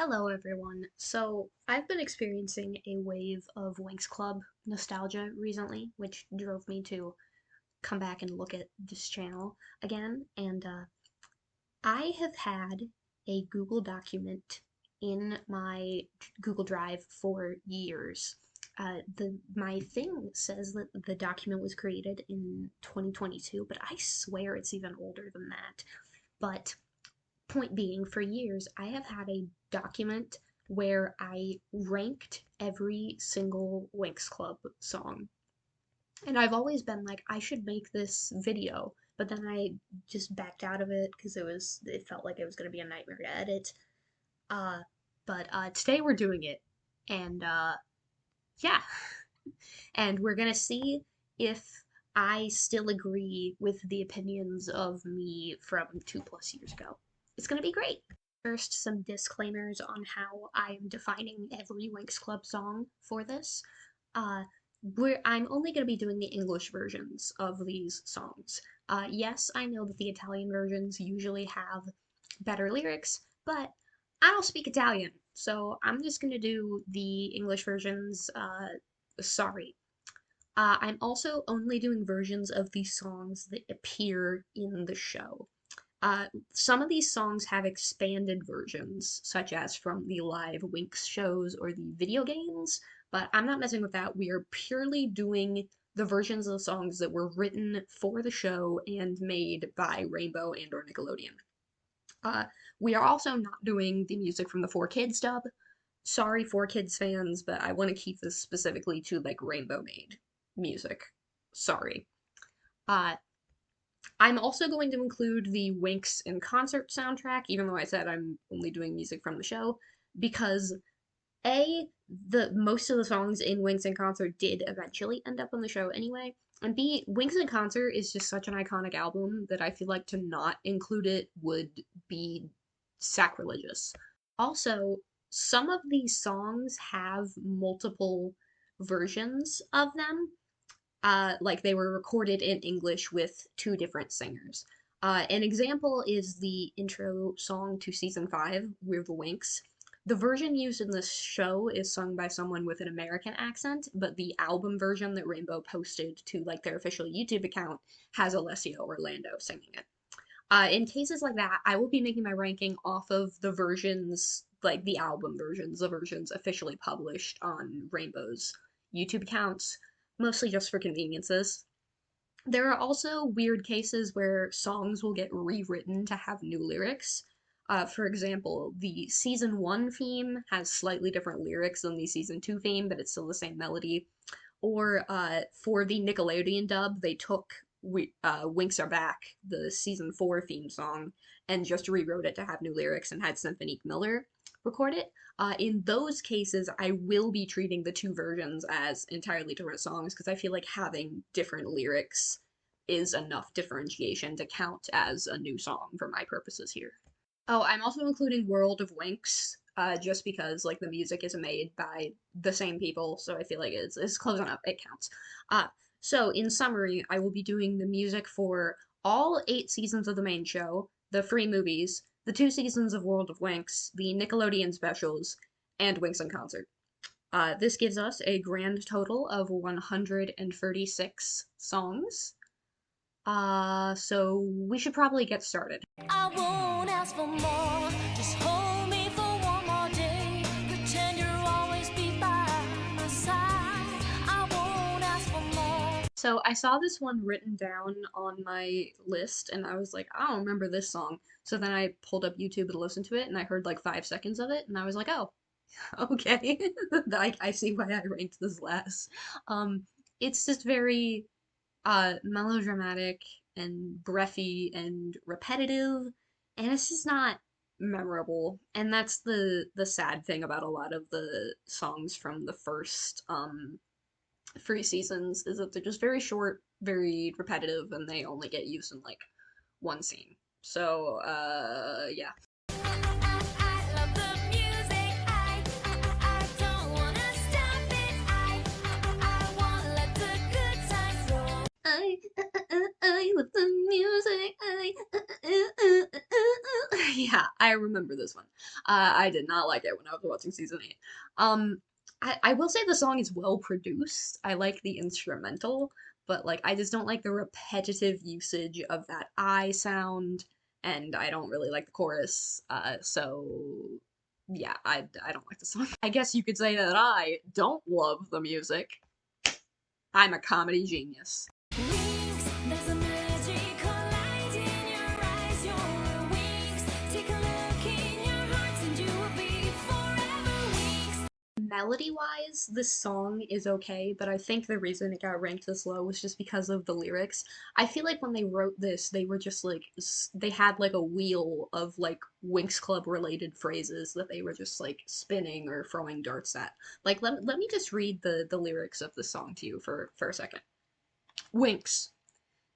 Hello, everyone. So, I've been experiencing a wave of Winx Club nostalgia recently, which drove me to come back and look at this channel again. And I have had a Google document in my Google Drive for years. My thing says that the document was created in 2022, but I swear it's even older than that. But point being, for years, I have had a document where I ranked every single Winx Club song. And I've always been like, I should make this video, but then I just backed out of it because it felt like it was going to be a nightmare to edit. Uh, but today we're doing it. And yeah. And we're going to see if I still agree with the opinions of me from 2+ years ago. It's going to be great. First, some disclaimers on how I'm defining every Winx Club song for this. Uh, I'm only going to be doing the English versions of these songs. Yes, I know that the Italian versions usually have better lyrics, but I don't speak Italian, so I'm just going to do the English versions. Sorry. I'm also only doing versions of these songs that appear in the show. Some of these songs have expanded versions, such as from the live Winx shows or the video games, but I'm not messing with that. We are purely doing the versions of the songs that were written for the show and made by Rainbow and or Nickelodeon. We are also not doing the music from the 4Kids dub. Sorry, 4Kids fans, but I want to keep this specifically to like Rainbow made music. Sorry. Uh, I'm also going to include the Winx in concert soundtrack, even though I said I'm only doing music from the show, because the most of the songs in Winx in concert did eventually end up on the show anyway, and B, Winx in concert is just such an iconic album that I feel like to not include it would be sacrilegious. Also, some of these songs have multiple versions of them, like they were recorded in English with two different singers. An example is the intro song to season 5, We're the Winx. The version used in this show is sung by someone with an American accent, but the album version that Rainbow posted to like their official YouTube account has Alessio Orlando singing it. In cases like that, I will be making my ranking off of the versions, like the album versions, the versions officially published on Rainbow's YouTube accounts, mostly just for conveniences. There are also weird cases where songs will get rewritten to have new lyrics. For example, the season 1 theme has slightly different lyrics than the season 2 theme, but it's still the same melody. Or for the Nickelodeon dub, they took Winx Are Back, the season 4 theme song, and just rewrote it to have new lyrics and had Symphonique Miller record it. In those cases, I will be treating the two versions as entirely different songs because I feel like having different lyrics is enough differentiation to count as a new song for my purposes here. Oh, I'm also including World of Winx, just because like the music is made by the same people, so I feel like it's close enough, it counts. So in summary, I will be doing the music for all 8 seasons of the main show, the 3 movies, the 2 seasons of World of Winx, the Nickelodeon specials, and Winx in concert. This gives us a grand total of 136 songs. So we should probably get started. I won't ask for more, just hold me for one more day, pretend you'll always be by my side. I won't ask for more. So I saw this one written down on my list and I was like, I don't remember this song. So then I pulled up YouTube to listen to it and I heard like 5 seconds of it and I was like, oh, okay. I see why I ranked this last. It's just very melodramatic and breathy and repetitive, and it's just not memorable. And that's the sad thing about a lot of the songs from the first 3 seasons is that they're just very short, very repetitive, and they only get used in like one scene. So yeah. I love the music. Yeah, I remember this one. I did not like it when I was watching season 8. Um, I will say the song is well produced. I like the instrumental, but like I just don't like the repetitive usage of that I sound, and I don't really like the chorus. So yeah, I don't like the song. I guess you could say that I don't love the music. I'm a comedy genius. Winx, there's a magical light in your eyes. You're a Winx. Take a look in your heart, and you will be forever Winx. Melody-wise, this song is okay, but I think the reason it got ranked this low was just because of the lyrics. I feel like when they wrote this, they were just like they had like a wheel of like Winx Club related phrases that they were just like spinning or throwing darts at. Like let me just read the lyrics of the song to you for a second. Winx.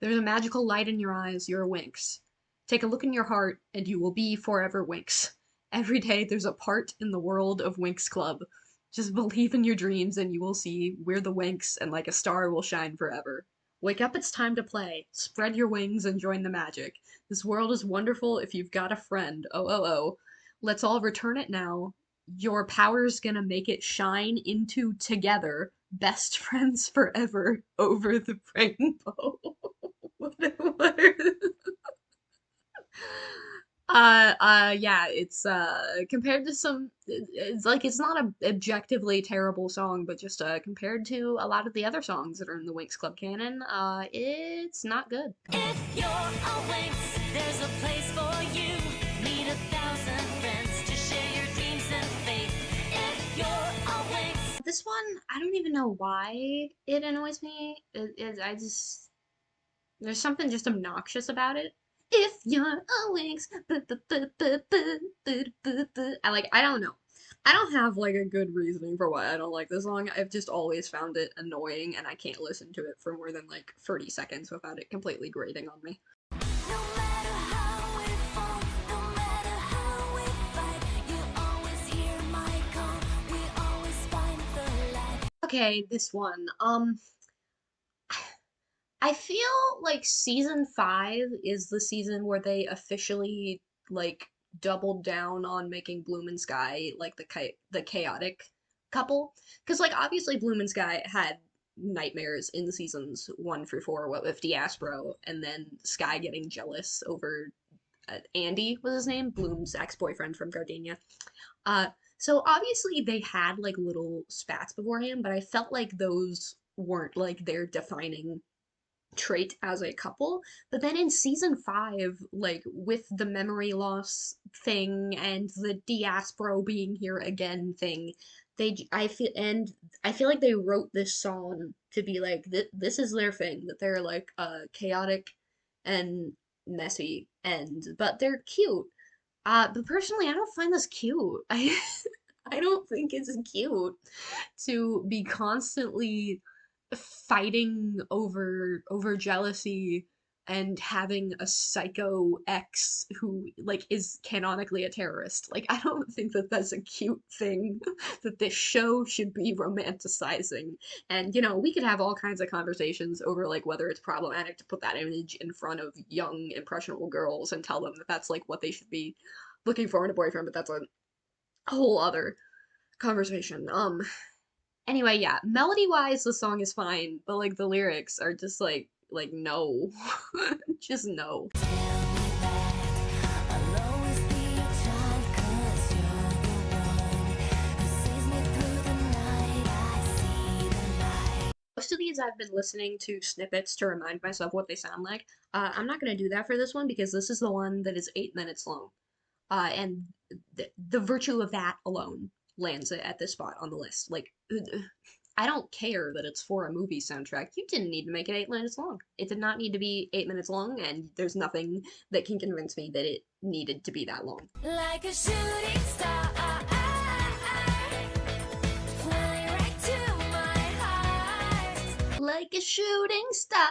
There's a magical light in your eyes, you're a Winx. Take a look in your heart, and you will be forever Winx. Every day there's a part in the world of Winx Club. Just believe in your dreams and you will see we're the Winx and like a star will shine forever. Wake up, it's time to play. Spread your wings and join the magic. This world is wonderful if you've got a friend. Oh, oh, oh. Let's all return it now. Your power's gonna make it shine into together. Best friends forever over the rainbow. What yeah, it's compared to some, it's like it's not a objectively terrible song, but just compared to a lot of the other songs that are in the Winx Club canon, it's not good. If you're a Winx, there's a place for you. Meet 1,000 friends to share your dreams and faith. If you're a Winx. This one, I don't even know why it annoys me. I just there's something just obnoxious about it. If you're a Winx, I don't know. I don't have like a good reasoning for why I don't like this song. I've just always found it annoying and I can't listen to it for more than like 30 seconds without it completely grating on me. No matter how we fall, no matter how we fight, you always hear my call. We always find the light. Okay, this one. I feel like season 5 is the season where they officially like doubled down on making Bloom and Sky like the chaotic couple. Because like obviously Bloom and Sky had nightmares in seasons 1 through 4, what with Diaspro, and then Sky getting jealous over Andy was his name, Bloom's ex-boyfriend from Gardenia. Uh, so obviously they had like little spats beforehand, but I felt like those weren't like their defining trait as a couple. But then in season 5, like with the memory loss thing and the Diaspro being here again thing, I feel like they wrote this song to be like this is their thing, that they're like chaotic and messy and but they're cute. But personally I don't find this cute. I don't think it's cute to be constantly fighting over jealousy and having a psycho ex who like is canonically a terrorist. Like I don't think that that's a cute thing that this show should be romanticizing. And you know, we could have all kinds of conversations over like whether it's problematic to put that image in front of young impressionable girls and tell them that that's like what they should be looking for in a boyfriend, but that's a whole other conversation. Anyway, yeah, melody wise, the song is fine, but like the lyrics are just like no, just no. Tell me that I'll always be your child, 'cause you're the one who sees me through the night. I see the light. Most of these I've been listening to snippets to remind myself what they sound like. I'm not gonna do that for this one because this is the one that is 8 minutes long. And the virtue of that alone lands it at this spot on the list. Like, I don't care that it's for a movie soundtrack. You didn't need to make it 8 minutes long. It did not need to be 8 minutes long, and there's nothing that can convince me that it needed to be that long. Like a shooting star, flying right to my heart. Like a shooting star.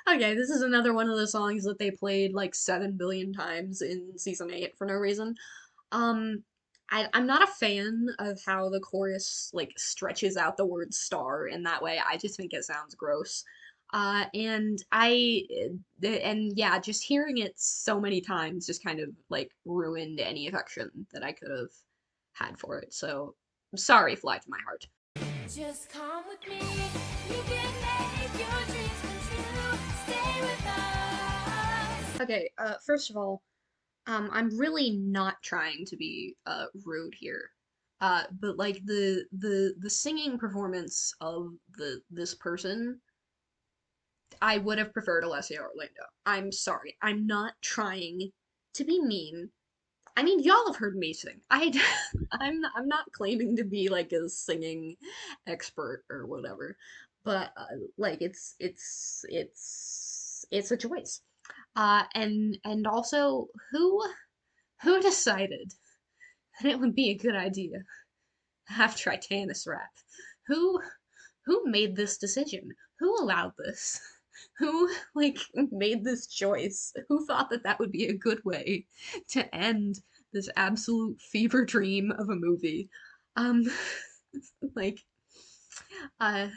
Okay, this is another one of the songs that they played like 7 billion times in season 8 for no reason. Um, I'm not a fan of how the chorus like stretches out the word star in that way. I just think it sounds gross. And and yeah, just hearing it so many times just kind of like ruined any affection that I could have had for it. So sorry, Fly to My Heart. Just come with me. You can make your dreams come true. Stay with us. Okay, first of all, I'm really not trying to be rude here. But like the singing performance of this person, I would have preferred Alessia Orlando. I'm sorry. I'm not trying to be mean. I mean, y'all have heard me sing. I'm not claiming to be like a singing expert or whatever, but like it's a choice. And also who decided that it would be a good idea to have Tritanus rap? Who who made this decision? Who allowed this? Who like made this choice? Who thought that that would be a good way to end this absolute fever dream of a movie? Um, like, uh,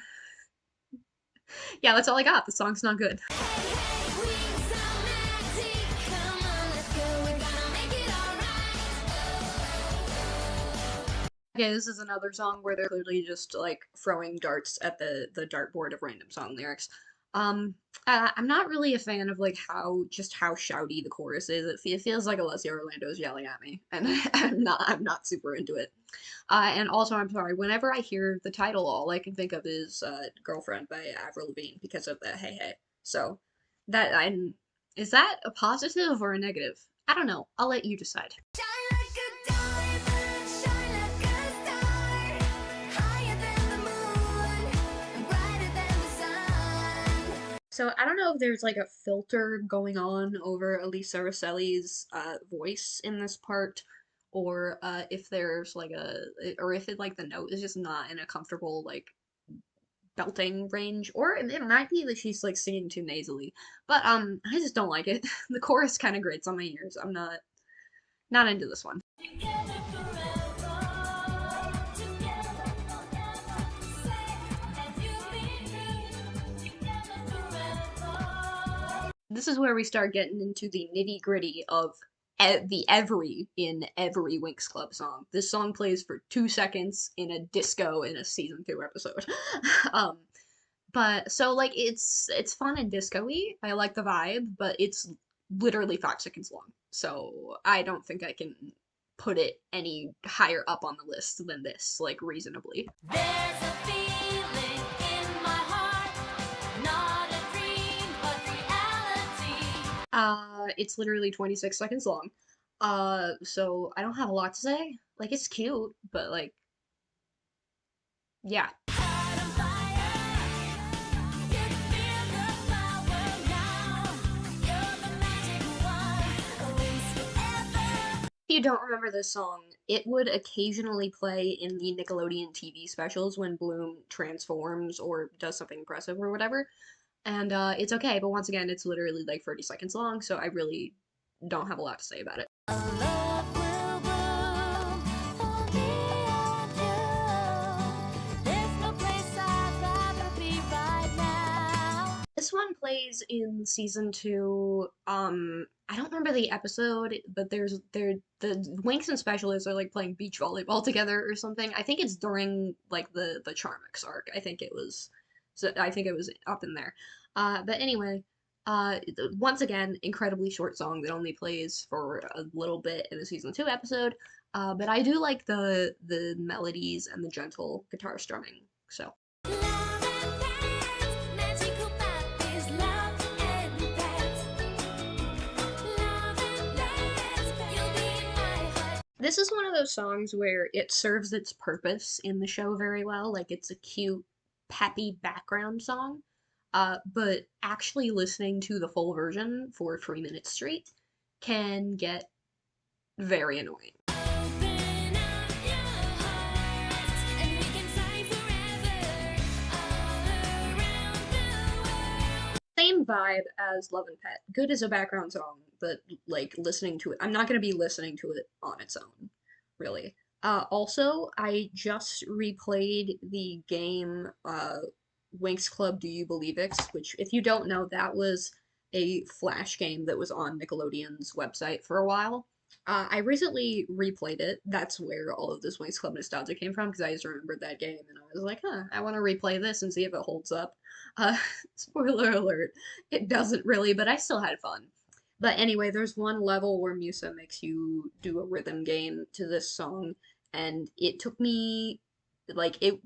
yeah, that's all I got. The song's not good. Hey, hey, wings are magic. Come on, let's go. We're gonna make it alright. Okay, this is another song where they're clearly just like throwing darts at the dartboard of random song lyrics. Um, I'm not really a fan of like how shouty the chorus is. It feels like Alessia Orlando's yelling at me, and I'm not super into it. And also, I'm sorry. Whenever I hear the title, all I can think of is "Girlfriend" by Avril Lavigne because of the "Hey Hey." So that I'm is that a positive or a negative? I don't know. I'll let you decide. Shine like a diamond, shine like a star. Higher than the moon, and brighter than the sun. So I don't know if there's like a filter going on over Elisa Rosselli's voice in this part, or if there's like or if it like the note is just not in a comfortable like belting range, or it might be that she's like singing too nasally. But I just don't like it. The chorus kind of grates on my ears. I'm not into this one. Together forever, together forever. Say that you've been true. Together forever. This is where we start getting into the nitty gritty of the every in every Winx Club song. This song plays for 2 seconds in a disco in a season 2 episode. um, but so like it's fun and disco-y. I like the vibe, but it's literally 5 seconds long. So I don't think I can put it any higher up on the list than this, like reasonably. There's a feeling in my heart, not a dream, but reality. It's literally 26 seconds long. So I don't have a lot to say. Like it's cute, but like yeah. Heart on fire, you can feel the power now. You're the magic one, always forever. If you don't remember this song, it would occasionally play in the Nickelodeon TV specials when Bloom transforms or does something impressive or whatever. And it's okay, but once again, it's literally like 30 seconds long, so I really don't have a lot to say about it. Love will bloom for me and you. There's no place I'd rather be right now. This one plays in season 2. I don't remember the episode, but the Winx and Specialists are like playing beach volleyball together or something. I think it's during like the Charmix arc. I think it was up in there. But anyway, once again, incredibly short song that only plays for a little bit in the season 2 episode. But I do like the melodies and the gentle guitar strumming. So Love and pets, magical puppies, love and pets. Love and pets, you'll be in my heart. this is one of those songs where it serves its purpose in the show very well. Like it's a cute, peppy background song. But actually listening to the full version for 3 minutes straight can get very annoying. Open up your heart, and we can fly forever, all around the world. Same vibe as Love and Pet. Good as a background song, but like listening to it, I'm not gonna be listening to it on its own, really. Also, I just replayed the game Winx Club Do You Believe It, which, if you don't know, that was a Flash game that was on Nickelodeon's website for a while. I recently replayed it. That's where all of this Winx Club nostalgia came from because I just remembered that game and I was like, huh, I want to replay this and see if it holds up. Uh, Spoiler alert, it doesn't really, but I still had fun. But anyway, there's one level where Musa makes you do a rhythm game to this song, and it took me like it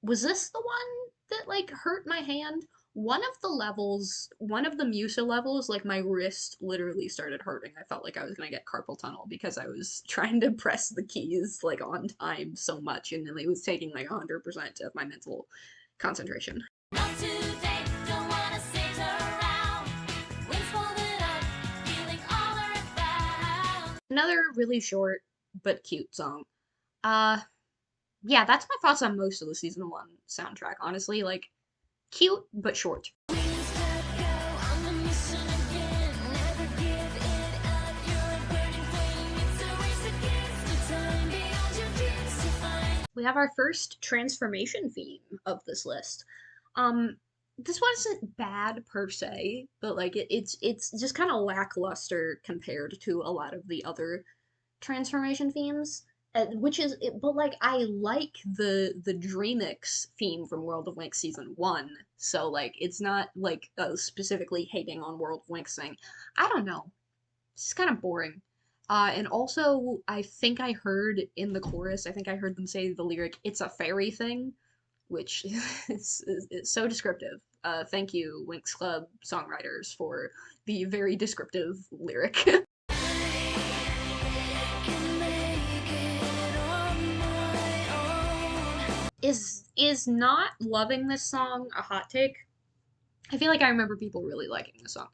was this the one that like hurt my hand? One of the levels, one of the Musa levels, like my wrist literally started hurting. I felt like I was gonna get carpal tunnel because I was trying to press the keys like on time so much, and it was taking like 100% of my mental concentration. Not today, don't wanna sit around. Wings folded up, feeling all earthbound. Another really short but cute song. Uh, yeah, that's my thoughts on most of the season one soundtrack. Honestly, like cute but short. Wings Club, go on the mission again. Never give it up, you're a burning flame. It's a race against the time, beyond your dreams to find. We have our first transformation theme of this list. This wasn't bad per se, but like it's just kind of lackluster compared to a lot of the other transformation themes. Which is, but like I like the Dreamix theme from World of Winx season one, so like it's not like specifically hating on World of Winx thing. I don't know, it's kind of boring. And also, I think I heard in the chorus, I think I heard them say the lyric, it's a fairy thing, which is so descriptive. Thank you, Winx Club songwriters, for the very descriptive lyric. Can make it on my own. Is not loving this song a hot take? I feel like I remember people really liking this song.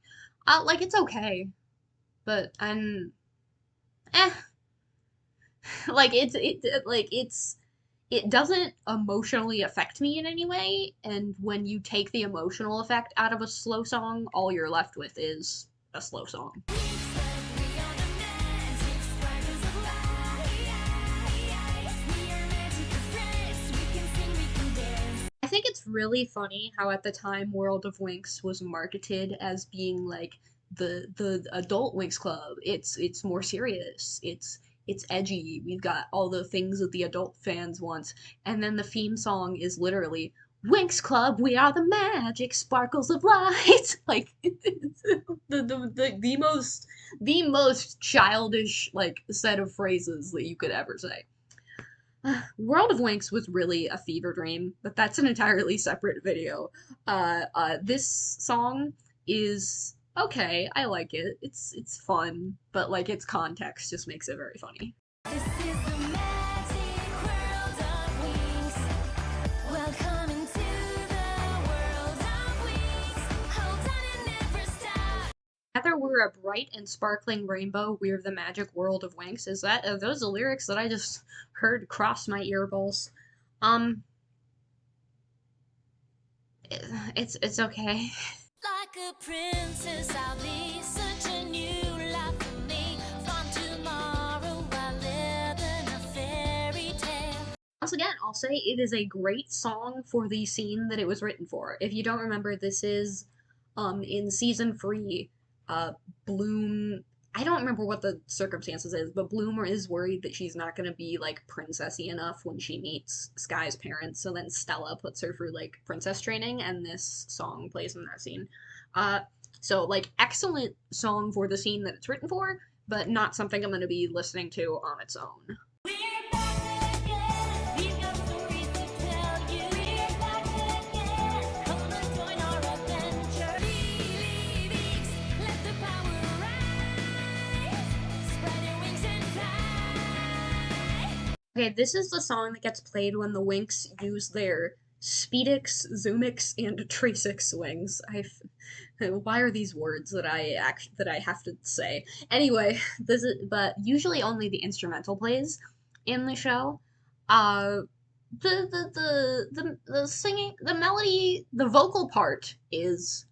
Like it's okay, but I'm eh. Like it doesn't emotionally affect me in any way, and when you take the emotional effect out of a slow song, all you're left with is a slow song. We are the magic sparkles of light. We are magical friends. We can sing, we can dance. I think it's really funny how at the time World of Winx was marketed as being like the adult Winx Club. It's more serious. It's edgy. We've got all the things that the adult fans want. And then the theme song is literally Winx Club, we are the magic sparkles of light. Like it's the most childish like set of phrases that you could ever say. World of Winx was really a fever dream, but that's an entirely separate video. This song is okay. I like it. It's fun, but like its context just makes it very funny. This is the magic world of wings. Welcome into the world of wings. Hold on and never stop. Together we're a bright and sparkling rainbow. We're the magic world of Winx. Is that are those the lyrics that I just heard cross my earballs? Um, it's okay. Like a princess, I'll be such a new life for me. From tomorrow, I live in a fairy tale. Once again, I'll say it is a great song for the scene that it was written for. If you don't remember, this is in season 3, Bloom, I don't remember what the circumstances is, but Bloom is worried that she's not gonna be like princessy enough when she meets Sky's parents, so then Stella puts her through like princess training, and this song plays in that scene. Uh, so like excellent song for the scene that it's written for, but not something I'm gonna be listening to on its own. We're back again. We've got stories to tell you. We're back again. Come and join our adventure. Leavings, let the power rise. Spread your wings and fly. Okay, this is the song that gets played when the Winx use their Speedix, Zoomix, and Tracix wings. Why are these words that I have to say? Anyway, this is but usually only the instrumental plays in the show. Uh, the singing, the melody, the vocal part is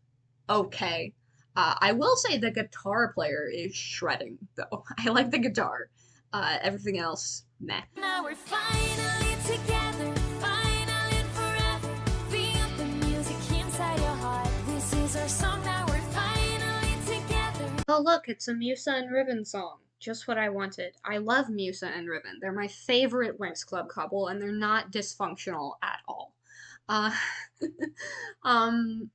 okay. I will say the guitar player is shredding though. I like the guitar. Everything else, meh. Now we're finally together, finally and forever. Feel the Oh, look, it's a Musa and Ribbon song. Just what I wanted. I love Musa and Ribbon. They're my favorite Winx Club couple, and they're not dysfunctional at all. Uh, um,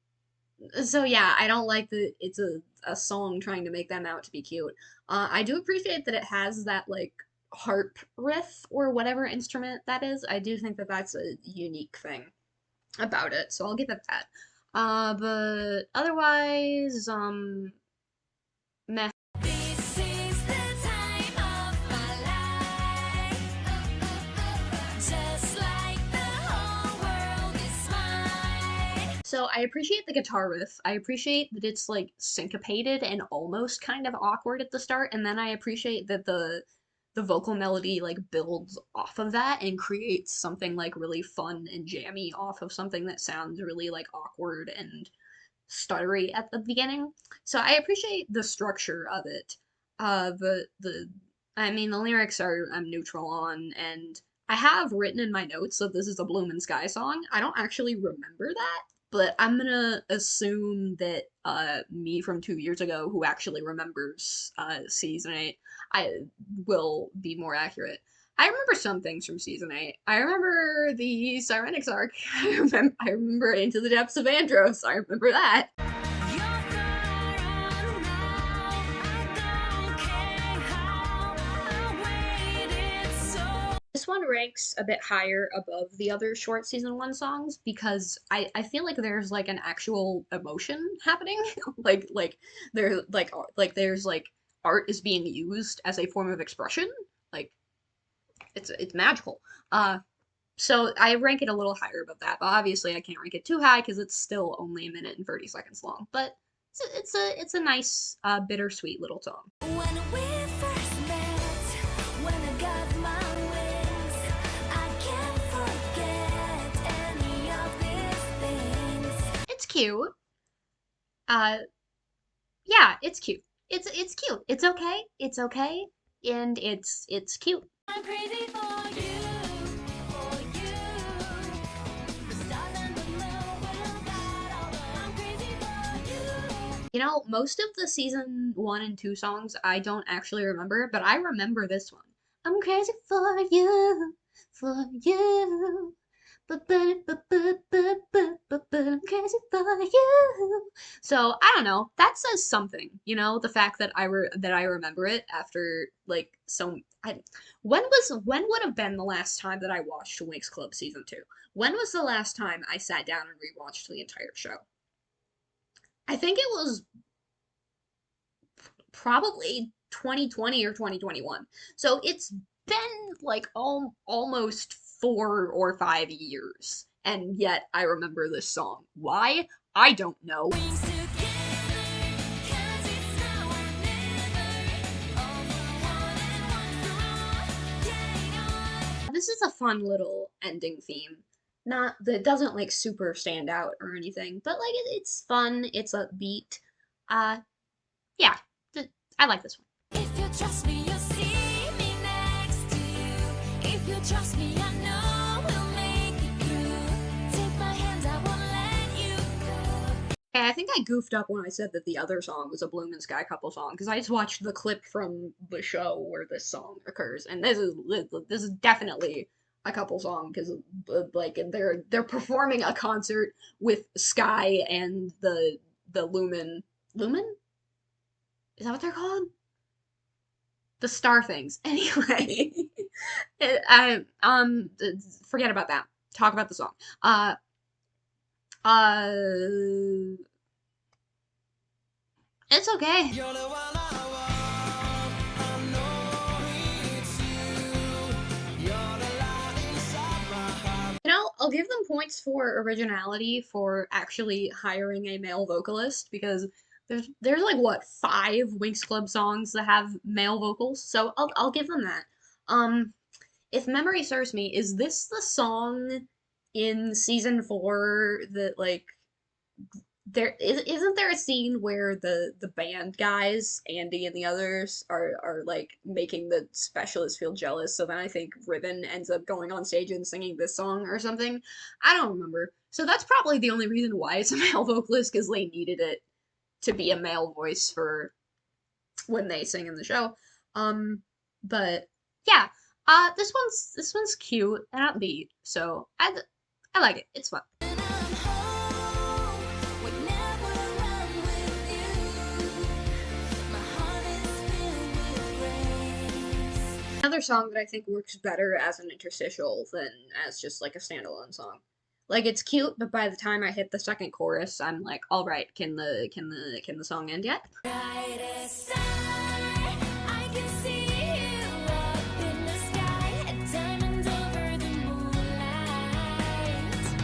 so yeah, I don't like that it's a song trying to make them out to be cute. I do appreciate that it has that like harp riff or whatever instrument that is. I do think that that's a unique thing about it, so I'll give it that. But otherwise, meh. This is the time of my life. Just like the whole world is mine. So I appreciate the guitar riff. I appreciate that it's like syncopated and almost kind of awkward at the start, and then I appreciate that the vocal melody like builds off of that and creates something like really fun and jammy off of something that sounds really like awkward and stuttery at the beginning. So I appreciate the structure of it. The I mean the lyrics are I'm neutral on, and I have written in my notes that this is a Bloomin' Sky song. I don't actually remember that, but I'm gonna assume that me from 2 years ago who actually remembers season 8 I will be more accurate. I remember some things from season 8. I remember the Cyrenix arc. I remember Into the Depths of Andros. I remember that. You're far now. I don't care how I waited so. This one ranks a bit higher above the other short season 1 songs because I feel like there's like an actual emotion happening. like there like there's like art is being used as a form of expression. Like it's magical. So I rank it a little higher above that, but obviously I can't rank it too high because it's still only a minute and 30 seconds long. But it's a nice bittersweet little song. When we first met, when I got my wings, I can't forget any of these things. It's cute. Uh yeah, it's cute. It's cute. It's okay. It's okay. And it's cute. I'm crazy for you, for you. The stars and the moon will guide all. I'm crazy for you. You know, most of the season 1 and 2 songs I don't actually remember, but I remember this one. I'm crazy for you, for you. But I'm crazy for you. So I don't know. That says something, you know, the fact that that I remember it after like when would have been the last time that I watched Winx Club season 2? When was the last time I sat down and rewatched the entire show? I think it was probably 2020 or 2021. So it's been like almost 4 or 5 years. And yet I remember this song. Why? I don't know. Wings together, 'cause it's now or never. All for one and one for all. Getting on. This is a fun little ending theme. Not that doesn't like super stand out or anything, but like it's fun, it's upbeat. Uh yeah, I like this one. If you trust me, you'll see me next to you. If you trust me, I know we'll make it through. Take my hands, I won't let you go. Okay, I think I goofed up when I said that the other song was a Bloomin' Sky couple song because I just watched the clip from the show where this song occurs, and this is definitely a couple song because like they're performing a concert with Sky and the Lumen, is that what they're called? The star things. Anyway, I forget about that. Talk about the song. Uh, it's okay. You're the one I want. I know it's you. You're the light inside my heart. You know, I'll give them points for originality for actually hiring a male vocalist because there's like what 5 Winx Club songs that have male vocals, so I'll give them that. Um, if memory serves me, is this the song in season 4 that like isn't there a scene where the band guys, Andy and the others, are like making the specialist feel jealous, so then I think Ribbon ends up going on stage and singing this song or something. I don't remember. So that's probably the only reason why it's a male vocalist, because they needed it to be a male voice for when they sing in the show. Um, but yeah, this one's cute and upbeat, so I like it. It's fun. Another song that I think works better as an interstitial than as just like a standalone song. Like it's cute, but by the time I hit the second chorus, I'm like, all right, can the song end yet? Brightest star, I can see you up in the sky, a diamond over the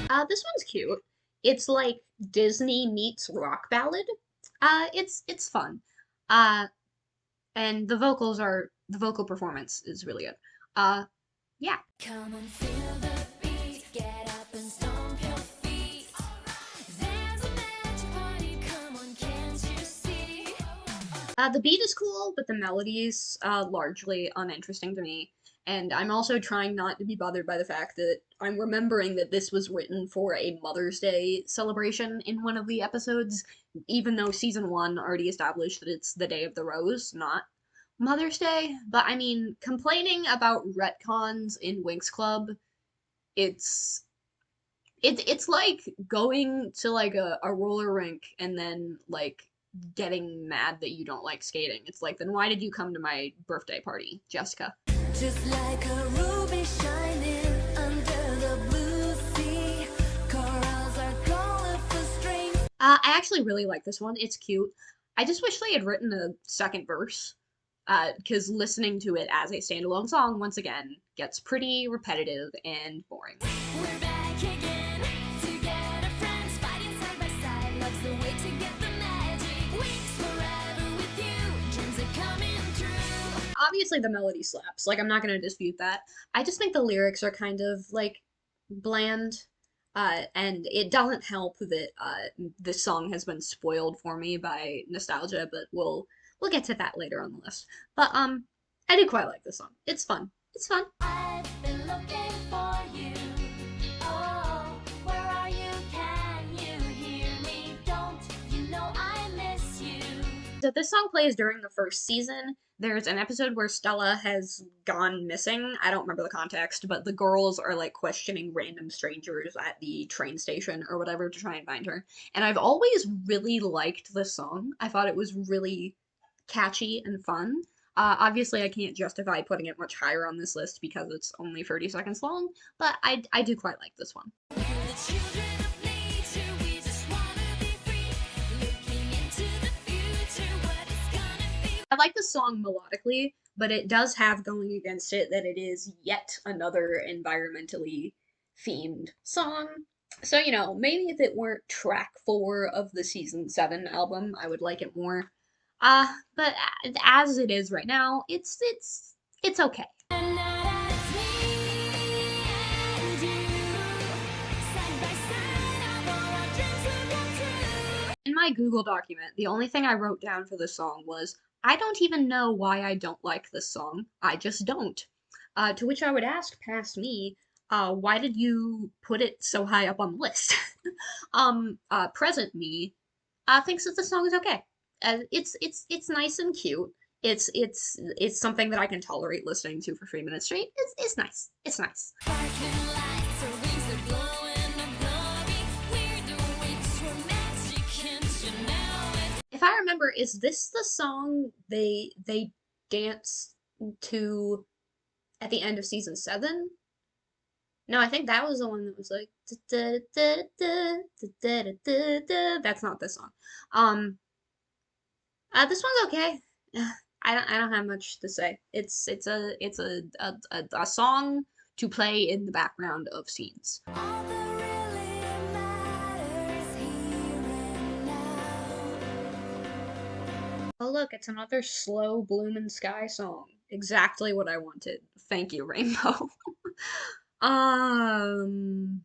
moonlight. This one's cute. It's like Disney meets rock ballad. It's fun. Uh, and the vocal performance is really good. Uh, yeah. Come and feel the beat, get up and stomp your feet. There's a magic party, come on, can't you see? The beat is cool, but the melody's largely uninteresting to me. And I'm also trying not to be bothered by the fact that I'm remembering that this was written for a Mother's Day celebration in one of the episodes, even though season one already established that it's the Day of the Rose, not Mother's Day. But I mean, complaining about retcons in Winx Club, it's it's like going to like a roller rink and then like getting mad that you don't like skating. It's like, then why did you come to my birthday party, Jessica? Just like a ruby shining under the blue sea, corals are calling for strings. I actually really like this one. It's cute. I just wish they had written a second verse. Because listening to it as a standalone song, once again, gets pretty repetitive and boring. We're back again, together friends, fighting side by side, love's the way to get the magic. Winx forever with you, dreams are coming true. Obviously, the melody slaps. Like, I'm not gonna dispute that. I just think the lyrics are kind of like bland. And it doesn't help that this song has been spoiled for me by nostalgia, but we'll get to that later on the list. But I do quite like this song. It's fun. It's fun. I've been looking for you. Oh, where are you? Can you hear me? Don't you know I miss you? So this song plays during the first season. There's an episode where Stella has gone missing. I don't remember the context, but the girls are like questioning random strangers at the train station or whatever to try and find her. And I've always really liked this song. I thought it was really catchy and fun. Obviously, I can't justify putting it much higher on this list because it's only 30 seconds long, but I do quite like this one. We're the children of nature, we just wanna be free. Looking into the future, what it's gonna be. I like the song melodically, but it does have going against it that it is yet another environmentally themed song. So, maybe if it weren't track 4 of the season 7 album, I would like it more. But as it is right now, it's okay. And now that it's me and you, side by side, all our dreams will come true. In my Google document, the only thing I wrote down for this song was, I don't even know why I don't like this song. I just don't. To which I would ask past me, why did you put it so high up on the list? Present me, thinks that the song is okay. It's nice and cute. It's something that I can tolerate listening to for 3 minutes straight. It's nice. It's nice. Sparkling lights, our wings are glowing of glory. We're the Winx, we're magic, can't you know it? If I remember, is this the song they dance to at the end of season 7? No, I think that was the one that was like that's not this song. Um, this one's okay. I don't have much to say. It's a song to play in the background of scenes. All that really matters here and now. Oh look, it's another slow bloomin' sky song. Exactly what I wanted. Thank you, Rainbow. Um,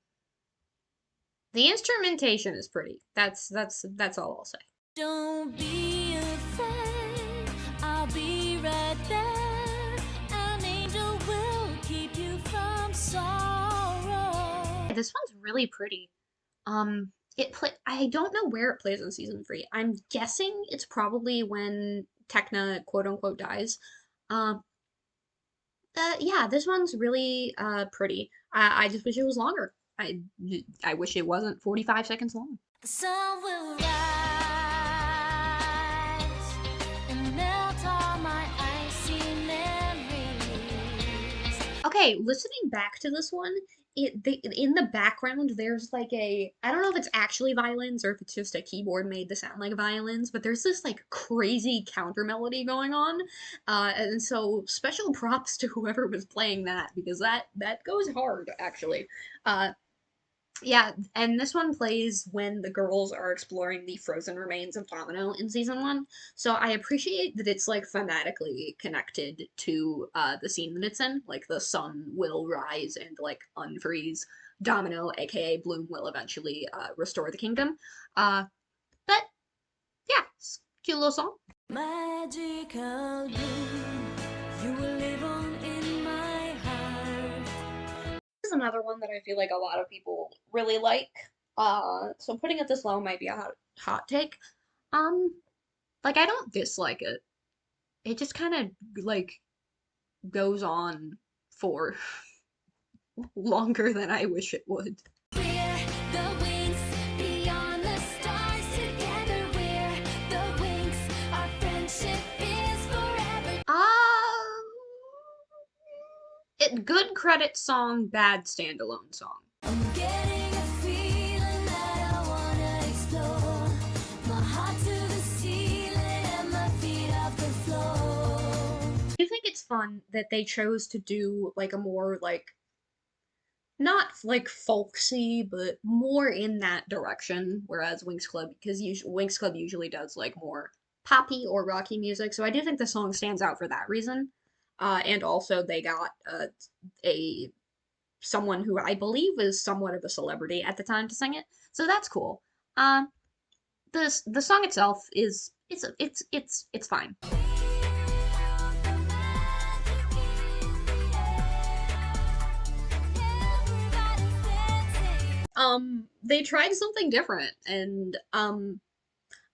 the instrumentation is pretty. That's all I'll say. Don't be afraid, I'll be right there. An angel will keep you from sorrow. This one's really pretty. I don't know where it plays in season 3. I'm guessing it's probably when Techna quote unquote dies. Um, yeah, this one's really pretty. I just wish it was longer. I wish it wasn't 45 seconds long. The sun will rise and melt all my icy memories. Okay, listening back to this one, in the background there's like a, I don't know if it's actually violins or if it's just a keyboard made to sound like violins, but there's this like crazy counter melody going on, and so special props to whoever was playing that because that goes hard actually. Uh, Yeah, and this one plays when the girls are exploring the frozen remains of Domino in season one. So I appreciate that it's like thematically connected to the scene that it's in. Like the sun will rise and like unfreeze Domino, aka Bloom, will eventually restore the kingdom. Uh, but yeah, it's a cute little song. Magical you, you will live on in my heart. This is another one that I feel like a lot of people really like. So putting it this low might be a hot take. Um, like I don't dislike it. It just kind of like goes on for longer than I wish it would. We're the wings beyond the stars. Together we're the wings. Our friendship is forever. Good credit song, bad standalone song. I'm getting a feeling that I wanna explore. My heart to the ceiling and my feet off the floor. I think it's fun that they chose to do like a more like not like folksy, but more in that direction. Whereas Winx Club, because Winx Club usually does like more poppy or rocky music, so I do think the song stands out for that reason. And also they got a someone who I believe is somewhat of a celebrity at the time to sing it, so that's cool. Um, the song itself is it's fine. They tried something different, and I'm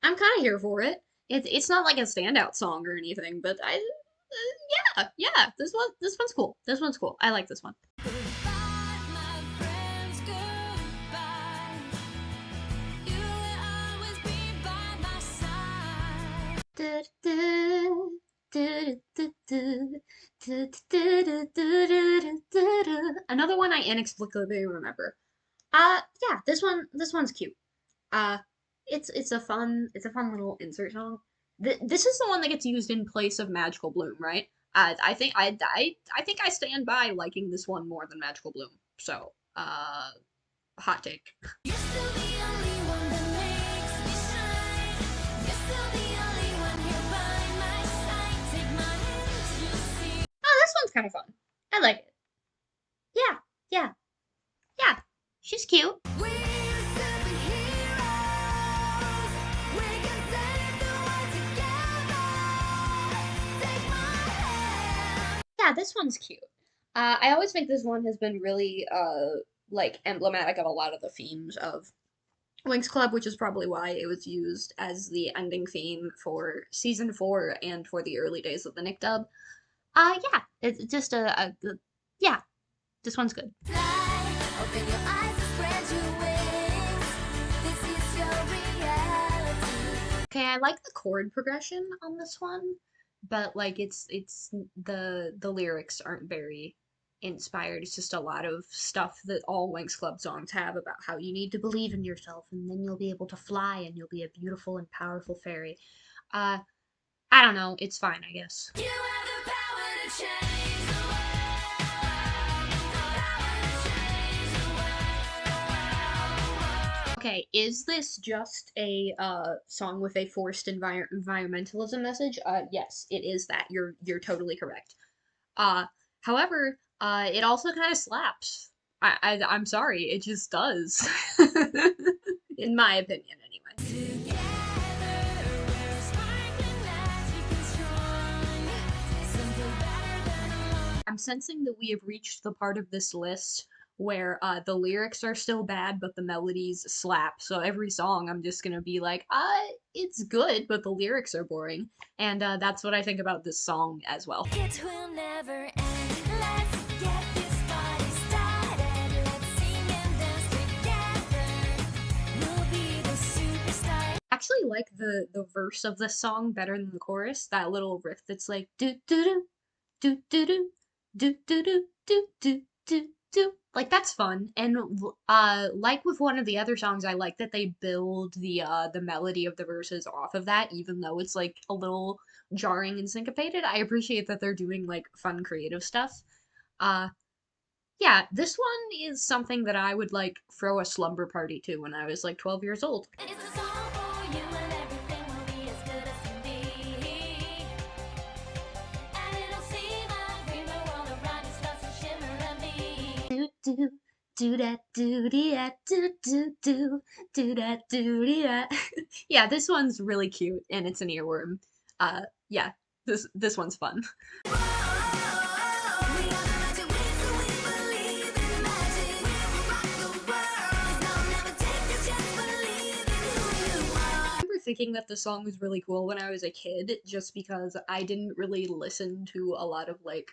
kind of here for it. It's not like a standout song or anything, but yeah, this one's cool. This one's cool. I like this one. Goodbye, my friends, goodbye. You will always be by my side. Another one I inexplicably remember. Yeah, this one's cute. Uh, it's a fun little insert song. This is the one that gets used in place of Magical Bloom, right? I think I stand by liking this one more than Magical Bloom. So, hot take. You're still the only one that makes me shine. You're still the only one here by my side. Take my hand, you see. Oh, this one's kind of fun. I like it. Yeah, yeah, yeah. She's cute. We're superheroes. We can save the world together. Take my hand. Yeah, this one's cute. I always think this one has been really like emblematic of a lot of the themes of Winx Club, which is probably why it was used as the ending theme for season four and for the early days of the Nick dub. Yeah, it's just yeah, this one's good. Fly, open your eyes and spread your wings. This is your reality. Okay, I like the chord progression on this one, but like it's the lyrics aren't very inspired. It's just a lot of stuff that all Winx Club songs have about how you need to believe in yourself and then you'll be able to fly and you'll be a beautiful and powerful fairy. Uh, I don't know, it's fine, I guess. You have the power to change the world. Okay, is this just a song with a forced environmentalism message? Yes, it is that. You're totally correct. However, it also kind of slaps. I'm sorry, it just does. In my opinion, anyway. Together we're sparkling magic and strong. Something better than alone. I'm sensing that we have reached the part of this list where the lyrics are still bad, but the melodies slap. So every song, I'm just gonna be like, it's good, but the lyrics are boring. And that's what I think about this song as well. It will never end. Let's get this party started. Let's sing and dance together. We'll be the superstars. I actually like the verse of this song better than the chorus. That little riff that's like do do do do do do do do do do do do do. Like that's fun. And like with one of the other songs, I like that they build the melody of the verses off of that, even though it's like a little jarring and syncopated. I appreciate that they're doing like fun creative stuff. Uh yeah, this one is something that I would like throw a slumber party to when I was like 12 years old. It's a song for you and everything will be as good as can be. And it'll seem like we know all around you starts to shimmer and be. Do do do that do dee do do do do that do dee. Yeah, this one's really cute and it's an earworm. Yeah, this one's fun. I remember thinking that the song was really cool when I was a kid, just because I didn't really listen to a lot of like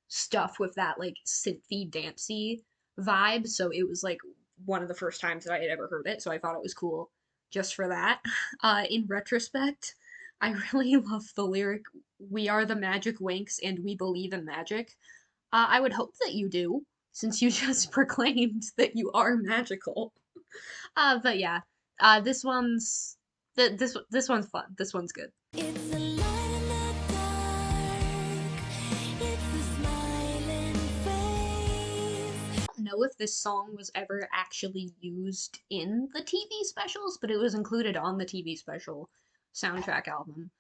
stuff with that like synthy dancey vibe, so it was like one of the first times that I had ever heard it, so I thought it was cool just for that. In retrospect, I really love the lyric, "We are the magic Winx and we believe in magic." I would hope that you do, since you just proclaimed that you are magical. But yeah, this one's fun. This one's good. It's a light in the dark. It's a smiling face. I don't know if this song was ever actually used in the TV specials, but it was included on the TV special soundtrack album.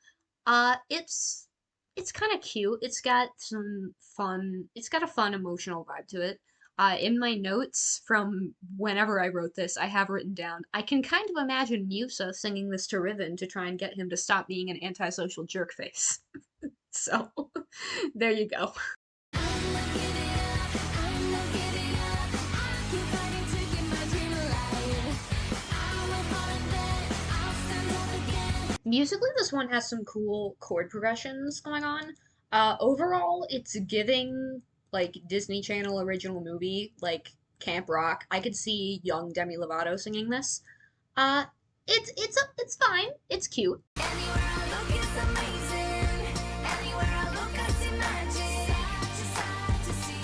It's kind of cute. It's got some fun. It's got a fun emotional vibe to it. In my notes from whenever I wrote this, I have written down, I can kind of imagine Musa singing this to Riven to try and get him to stop being an antisocial jerk face. So, there you go. I'm not giving up. I'm not giving up. I keep fighting to keep my dream alive. I will fall and then I'll stand up again. Musically, this one has some cool chord progressions going on. Overall, it's giving like Disney Channel original movie, like Camp Rock. I could see young Demi Lovato singing this. Uh, it's fine. It's cute. Anywhere I look, it's amazing. Anywhere I look, I see magic. Sight to see,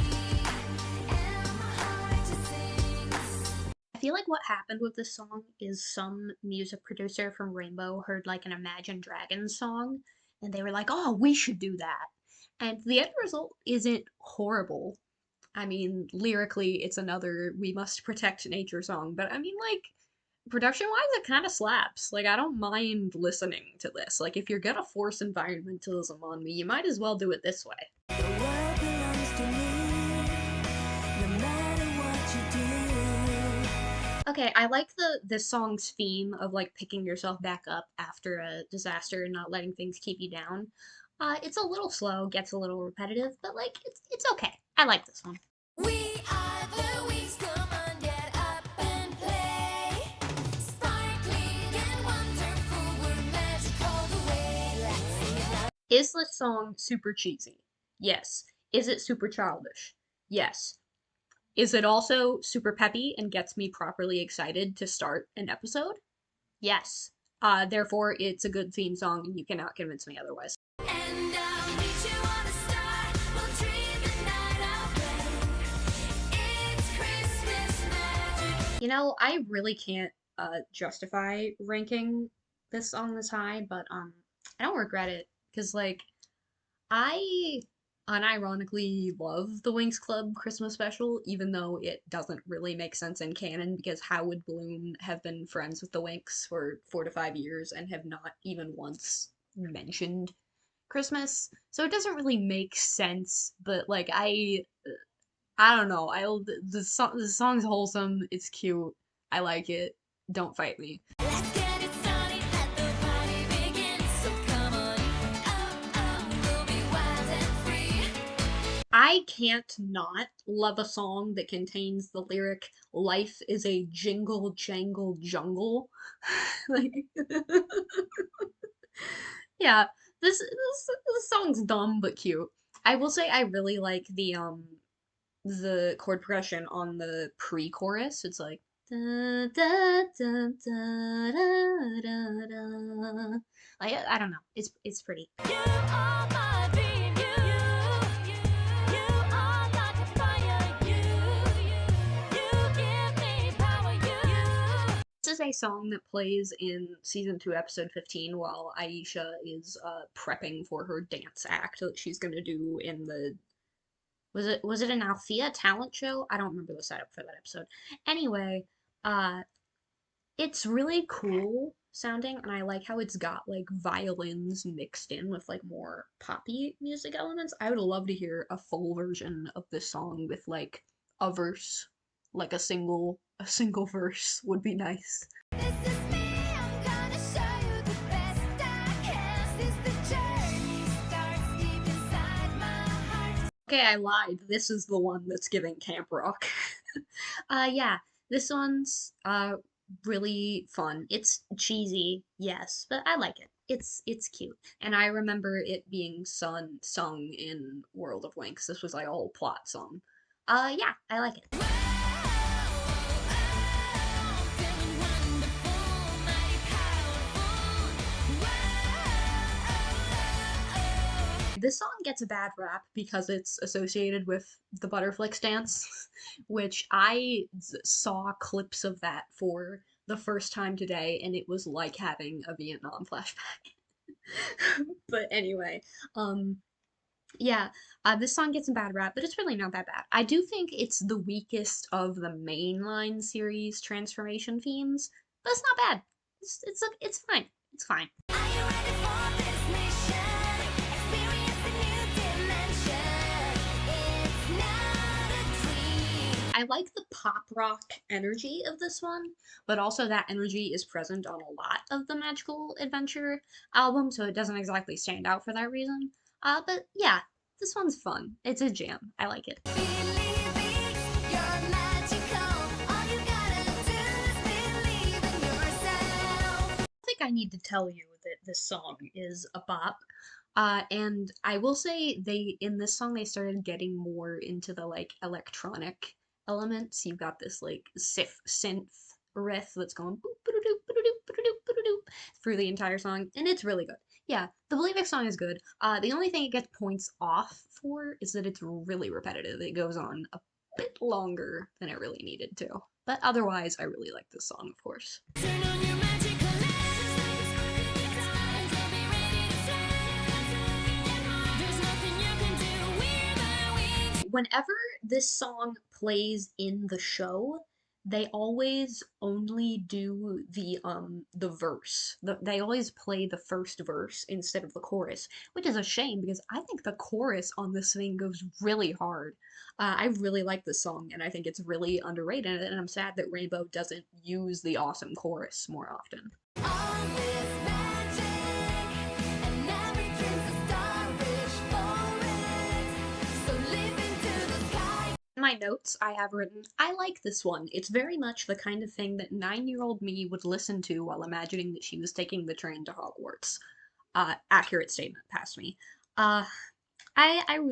and my heart just sings. I feel like what happened with this song is some music producer from Rainbow heard like an Imagine Dragons song, and they were like, "Oh, we should do that." And the end result isn't horrible. I mean, lyrically, it's another "We Must Protect Nature" song, but I mean, like, production wise, it kind of slaps. Like, I don't mind listening to this. Like, if you're gonna force environmentalism on me, you might as well do it this way. The world belongs to me, no matter what you do. Okay, I like this song's theme of like picking yourself back up after a disaster and not letting things keep you down. It's a little slow, gets a little repetitive, but like it's okay. I like this one. We are the Winx, come on, get up and play. Sparkling and wonderful, we're magical the way. Let's sing it out. Is this song super cheesy? Yes. Is it super childish? Yes. Is it also super peppy and gets me properly excited to start an episode? Yes. Therefore, it's a good theme song and you cannot convince me otherwise. And I'll meet you on a star. We'll dream the night away. It's Christmas magic. You know, I really can't justify ranking this song this high, but I don't regret it because like I unironically love the Winx Club Christmas special, even though it doesn't really make sense in canon because how would Bloom have been friends with the Winx for 4 to 5 years and have not even once mentioned Christmas? So it doesn't really make sense, but like I don't know. The song's wholesome, it's cute. I like it. Don't fight me. Let's get it started. Let the party begin. So come on. Oh, oh, we'll be wild and free. I I can't not love a song that contains the lyric "Life is a jingle jangle jungle." Like, yeah, this song's dumb but cute. I will say I really like the chord progression on the pre-chorus. It's like da da da da da da da. Like I don't know. It's pretty. You are my dream. You are like a fire. You give me power. This is a song that plays in season 2, episode 15, while Aisha is prepping for her dance act that she's gonna do in the was it an Althea talent show? I don't remember the setup for that episode. Anyway, uh it's really cool sounding, and I like how it's got like violins mixed in with like more poppy music elements. I would love to hear a full version of this song with like a verse, like a single verse would be nice. This is me. I'm gonna show you the best I can. Since the journey starts deep inside my heart. Okay, I lied. This is the one that's giving camp rock. Yeah, this one's really fun. It's cheesy, yes, but I like it. It's cute. And I remember it being sung in World of Winx. This was like a whole plot song. Yeah, I like it. This song gets a bad rap because it's associated with the Butterflicks dance, which I saw clips of that for the first time today, and it was like having a Vietnam flashback. But anyway, um, yeah, this song gets a bad rap, but it's really not that bad. I do think it's the weakest of the mainline series transformation themes, but it's not bad. It's fine. It's fine. Are you ready for this mission? Experience a new dimension. It's not a dream. I like the pop rock energy of this one, but also that energy is present on a lot of the Magical Adventure album, so it doesn't exactly stand out for that reason. But yeah, this one's fun. It's a jam. I like it. Believing you're magical. All you gotta do is believe in yourself. I think I need to tell you that this song is a bop. And I will say in this song they started getting more into the like electronic elements. You've got this like synth riff that's going boop, boop, boop, boop, boop, boop, through the entire song, and it's really good. Yeah, the Believe It song is good. The only thing it gets points off for is that it's really repetitive. It goes on a bit longer than it really needed to. But otherwise, I really like this song, of course. Turn on your magical lens. And be ready to fly. There's nothing you can do. We're the wings. Whenever this song plays in the show, they always only do the verse. They always play the first verse instead of the chorus, which is a shame because I think the chorus on this thing goes really hard. I really like this song and I think it's really underrated, and I'm sad that Rainbow doesn't use the awesome chorus more often. All this magic. And every dream's a star wish for it. So live into the sky. In my notes, I have written, I like this one. It's very much the kind of thing that 9-year-old me would listen to while imagining that she was taking the train to Hogwarts. Accurate statement, past me. Uh, I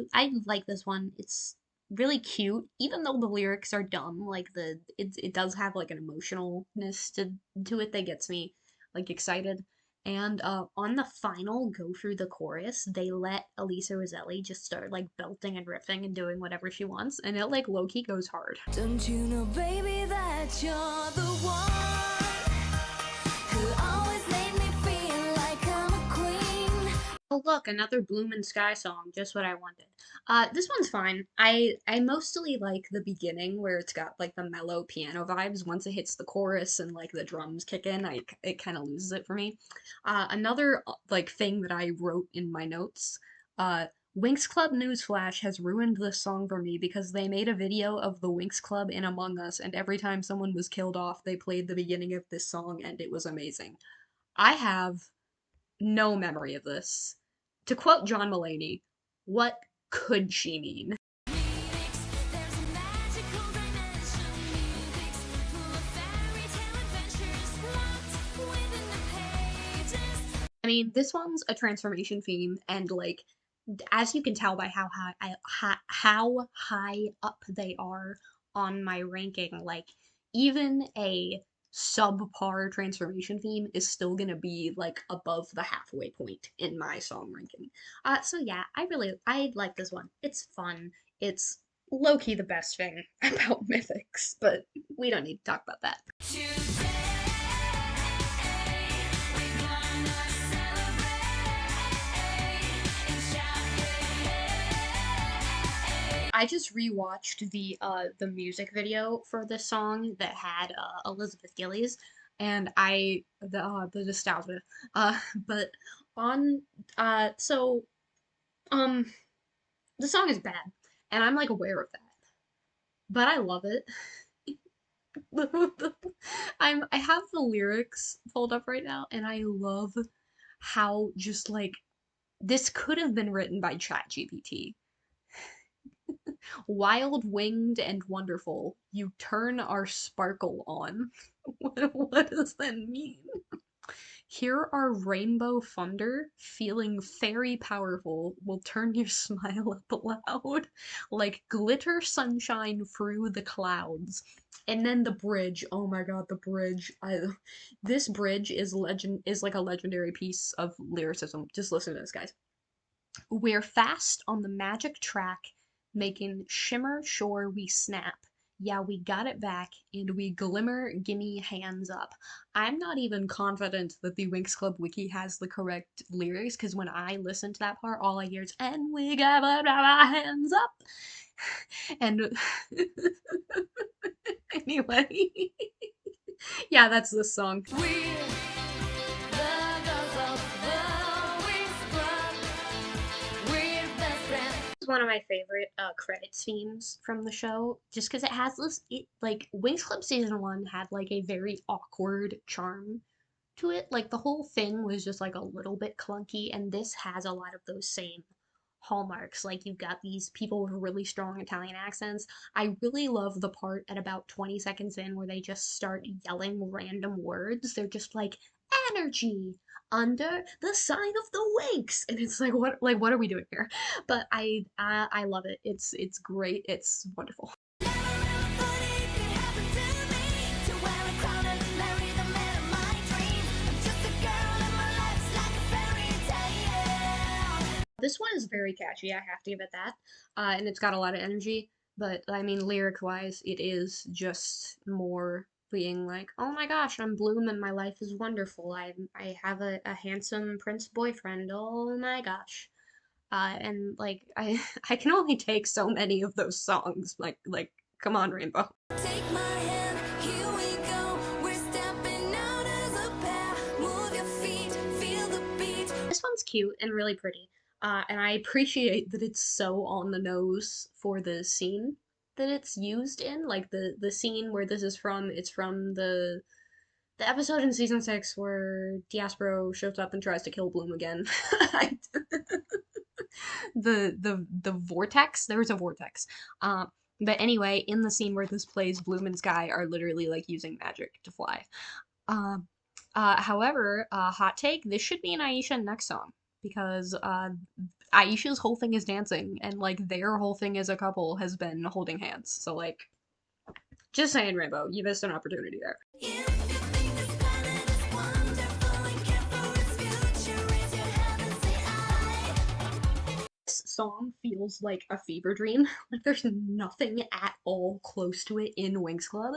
like this one. It's really cute, even though the lyrics are dumb. Like it does have like an emotionalness to it that gets me like excited. And on the final go through the chorus, they let Elisa Roselli just start like belting and riffing and doing whatever she wants, and it like low key goes hard. Don't you know, baby, that you're the one who always made me feel like I'm a queen. Oh look, another Bloomin' Sky song, just what I wanted. This one's fine. I mostly like the beginning where it's got like the mellow piano vibes. Once it hits the chorus and like the drums kick in, it kind of loses it for me. Another like thing that I wrote in my notes, uh, Winx Club Newsflash has ruined this song for me because they made a video of the Winx Club in Among Us, and every time someone was killed off, they played the beginning of this song, and it was amazing. I have no memory of this. To quote John Mulaney, what could she mean? mean, this one's a transformation theme, and like, as you can tell by how high up they are on my ranking, like even a subpar transformation theme is still gonna be like above the halfway point in my song ranking. So yeah, I like this one. It's fun. It's low key the best thing about Mythics, but we don't need to talk about that. I just rewatched the music video for this song that had Elizabeth Gillies, and the nostalgia. But on so um the song is bad, and I'm like aware of that, but I love it. I have the lyrics pulled up right now, and I love how just like this could have been written by ChatGPT. Wild, winged, and wonderful, you turn our sparkle on. What does that mean? Here are rainbow thunder, feeling fairy powerful, will turn your smile up loud, like glitter sunshine through the clouds. And then the bridge, oh my god, the bridge. This bridge is like a legendary piece of lyricism. Just listen to this, guys. We're fast on the magic track, making shimmer sure we snap. Yeah, we got it back, and we glimmer, gimme hands up. I'm not even confident that the Winx Club wiki has the correct lyrics, because when I listen to that part, all I hear is, and we got our hands up. And anyway, yeah, that's this song. It's one of my favorite credits themes from the show, just because it has like Winx Club season one had like a very awkward charm to it. Like the whole thing was just like a little bit clunky, and this has a lot of those same hallmarks. Like you've got these people with really strong Italian accents. I really love the part at about 20 seconds in where they just start yelling random words. They're just like energy under the sign of the Winx, and it's like what are we doing here? But I love it. It's great. It's wonderful. This one is very catchy, I have to give it that. And it's got a lot of energy, but I mean, lyric wise, it is just more being like, oh my gosh, I'm Bloom and my life is wonderful. I have a handsome prince boyfriend. Oh my gosh. And like I can only take so many of those songs. Like come on, Rainbow. Take my hand, here we go. We're stepping out as a pair. Move your feet, feel the beat. This one's cute and really pretty. And I appreciate that it's so on the nose for the scene that it's used in. Like the scene where this is from, it's from the episode in season 6 where Diaspro shows up and tries to kill Bloom again. The vortex. There was a vortex. But anyway, in the scene where this plays, Bloom and Sky are literally like using magic to fly. Um, however, hot take: this should be an Aisha next song because Aisha's whole thing is dancing, and like their whole thing as a couple has been holding hands. So like, just saying, Rainbow, you missed an opportunity there. Song feels like a fever dream. Like there's nothing at all close to it in Winx Club.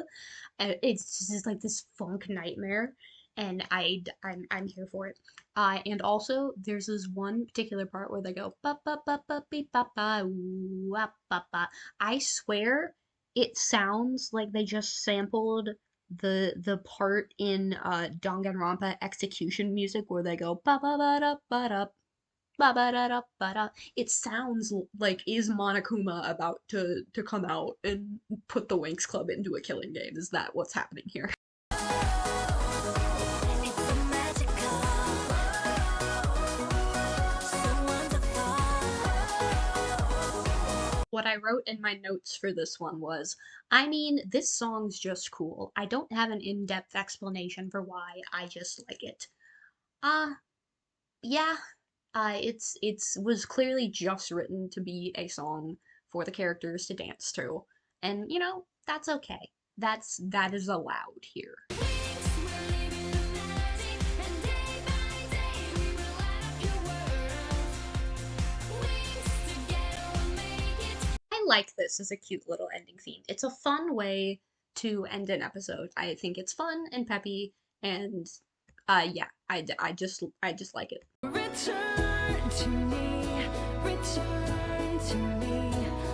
It's just like this funk nightmare, and I'm here for it. And also there's this one particular part where they go ba ba ba ba beep ba ba wah ba ba. I swear it sounds like they just sampled the part in Danganronpa execution music where they go ba ba ba da ba da ba ba da da ba da. It sounds like is Monokuma about to come out and put the Winx Club into a killing game? Is that what's happening here? What I wrote in my notes for this one was, I mean, this song's just cool. I don't have an in-depth explanation for why, I just like it. Ah, Yeah, it's was clearly just written to be a song for the characters to dance to. And that's okay. That is allowed here. I like this as a cute little ending theme. It's a fun way to end an episode. I think it's fun and peppy, and yeah, I just like it. Return to me, return to me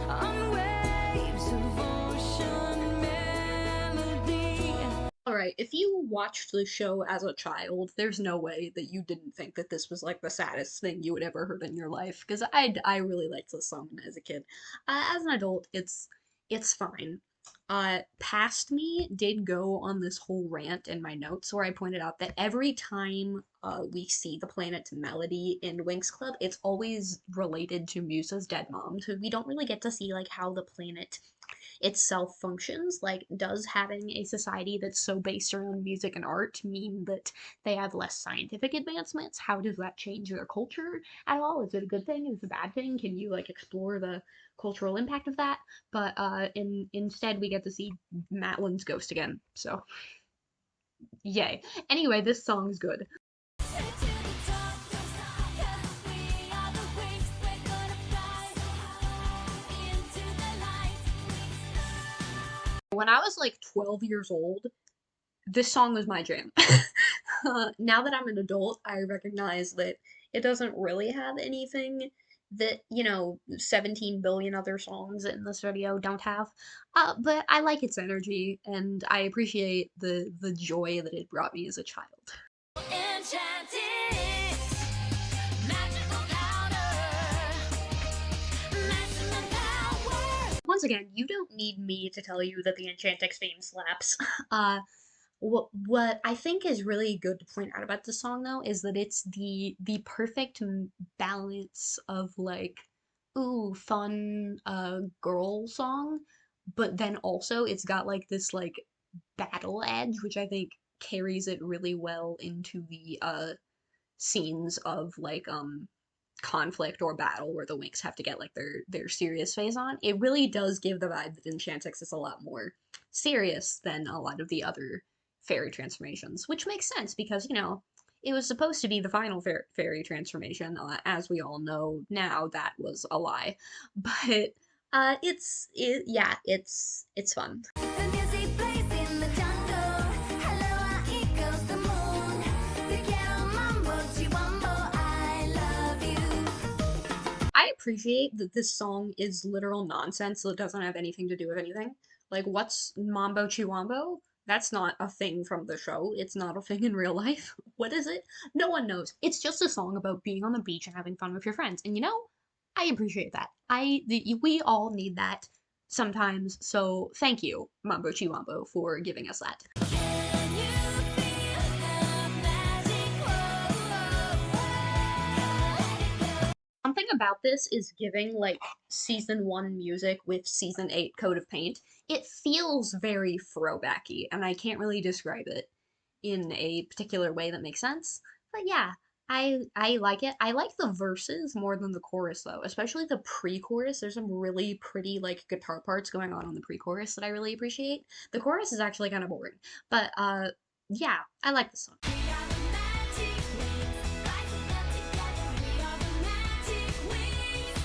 on waves of ocean melody. All right, if you watched the show as a child, there's no way that you didn't think that this was like the saddest thing you would ever heard in your life. Because I really liked this song as a kid. As an adult, it's fine. Past me did go on this whole rant in my notes where I pointed out that every time we see the planet's melody in Winx Club, it's always related to Musa's dead mom. So we don't really get to see like how the planet itself functions. Like, does having a society that's so based around music and art mean that they have less scientific advancements? How does that change their culture at all? Is it a good thing? Is it a bad thing? Can you like explore the cultural impact of that? But instead we get to see Matlin's ghost again. So yay. Anyway, this song's good. When I was like 12 years old, this song was my jam. Now that I'm an adult, I recognize that it doesn't really have anything that, 17 billion other songs in this video don't have. But I like its energy and I appreciate the joy that it brought me as a child. Enchanted, magical powder, maximum power. Once again, you don't need me to tell you that the Enchantix theme slaps. Uh, what I think is really good to point out about this song though is that it's the perfect balance of like ooh fun girl song, but then also it's got like this like battle edge which I think carries it really well into the scenes of like conflict or battle where the Winx have to get like their serious phase on. It really does give the vibe that Enchantix is a lot more serious than a lot of the other fairy transformations, which makes sense because it was supposed to be the final fairy transformation. As we all know now, that was a lie, but yeah, it's fun. The music plays in the jungle. Hello, it goes the moon. Te quiero mambo, chihuambo, I love you. I appreciate that this song is literal nonsense that doesn't have anything to do with anything. Like, what's Mambo Chiwambo? That's not a thing from the show. It's not a thing in real life. What is it? No one knows. It's just a song about being on the beach and having fun with your friends. And I appreciate that. We all need that sometimes. So thank you, Mambo Chiwambo, for giving us that. Can you feel the magic? Whoa, Something about this is giving like season 1 music with season 8 Coat of Paint. It feels very throwbacky, and I can't really describe it in a particular way that makes sense. But yeah, I like it. I like the verses more than the chorus though, especially the pre-chorus. There's some really pretty like guitar parts going on the pre-chorus that I really appreciate. The chorus is actually kind of boring, but yeah, I like this song. we are the magic wings. Rising up together, we are the magic wings.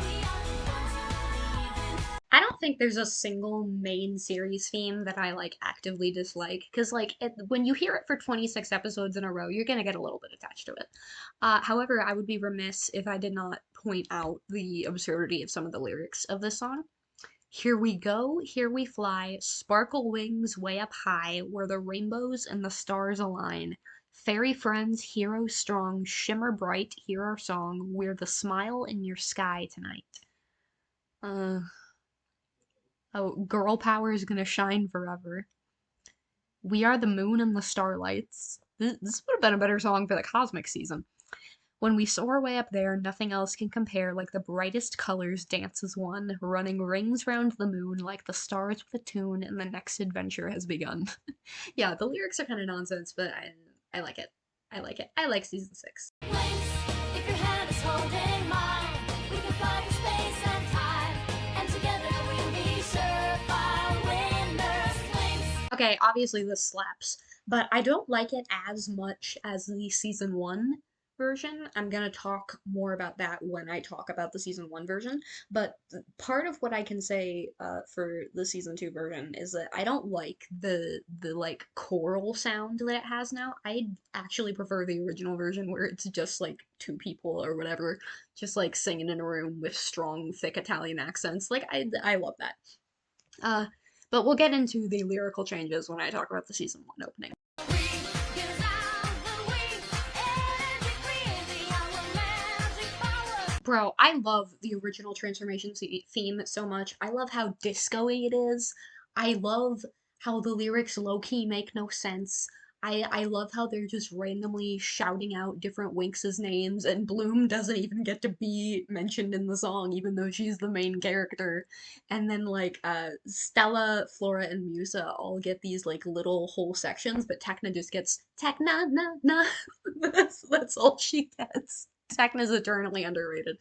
We are the ones who I don't think there's a single main series theme that I like actively dislike because when you hear it for 26 episodes in a row, you're gonna get a little bit attached to it. However, I would be remiss if I did not point out the absurdity of some of the lyrics of this song. Here we go, here we fly, sparkle wings way up high, where the rainbows and the stars align. Fairy friends, heroes strong, shimmer bright, hear our song. We're the smile in your sky tonight. Uh, Oh, girl power is gonna shine forever. We are the moon and the starlights. This would have been a better song for the cosmic season. When we soar way up there, nothing else can compare. Like the brightest colors dance as one, running rings round the moon like the stars with a tune, and the next adventure has begun. Yeah, the lyrics are kind of nonsense, but I like it. I like it. I like season 6. Winx, if your hand is holding mine, we can fly through space and time, and together we'll be surefire winners. Winx. Okay, obviously this slaps, but I don't like it as much as the season 1 version. I'm gonna talk more about that when I talk about the season 1 version, but part of what I can say for the season 2 version is that I don't like the like choral sound that it has now. I actually prefer the original version where it's just like two people or whatever, just like singing in a room with strong, thick Italian accents. Like I love that. Uh, but we'll get into the lyrical changes when I talk about the season 1 opening. Bro, I love the original transformation theme so much. I love how disco-y it is. I love how the lyrics low-key make no sense. I love how they're just randomly shouting out different Winx's names, and Bloom doesn't even get to be mentioned in the song, even though she's the main character. And then like Stella, Flora, and Musa all get these like little whole sections, but Tekna just gets Tekna na na. That's all she gets. Tekna's eternally underrated.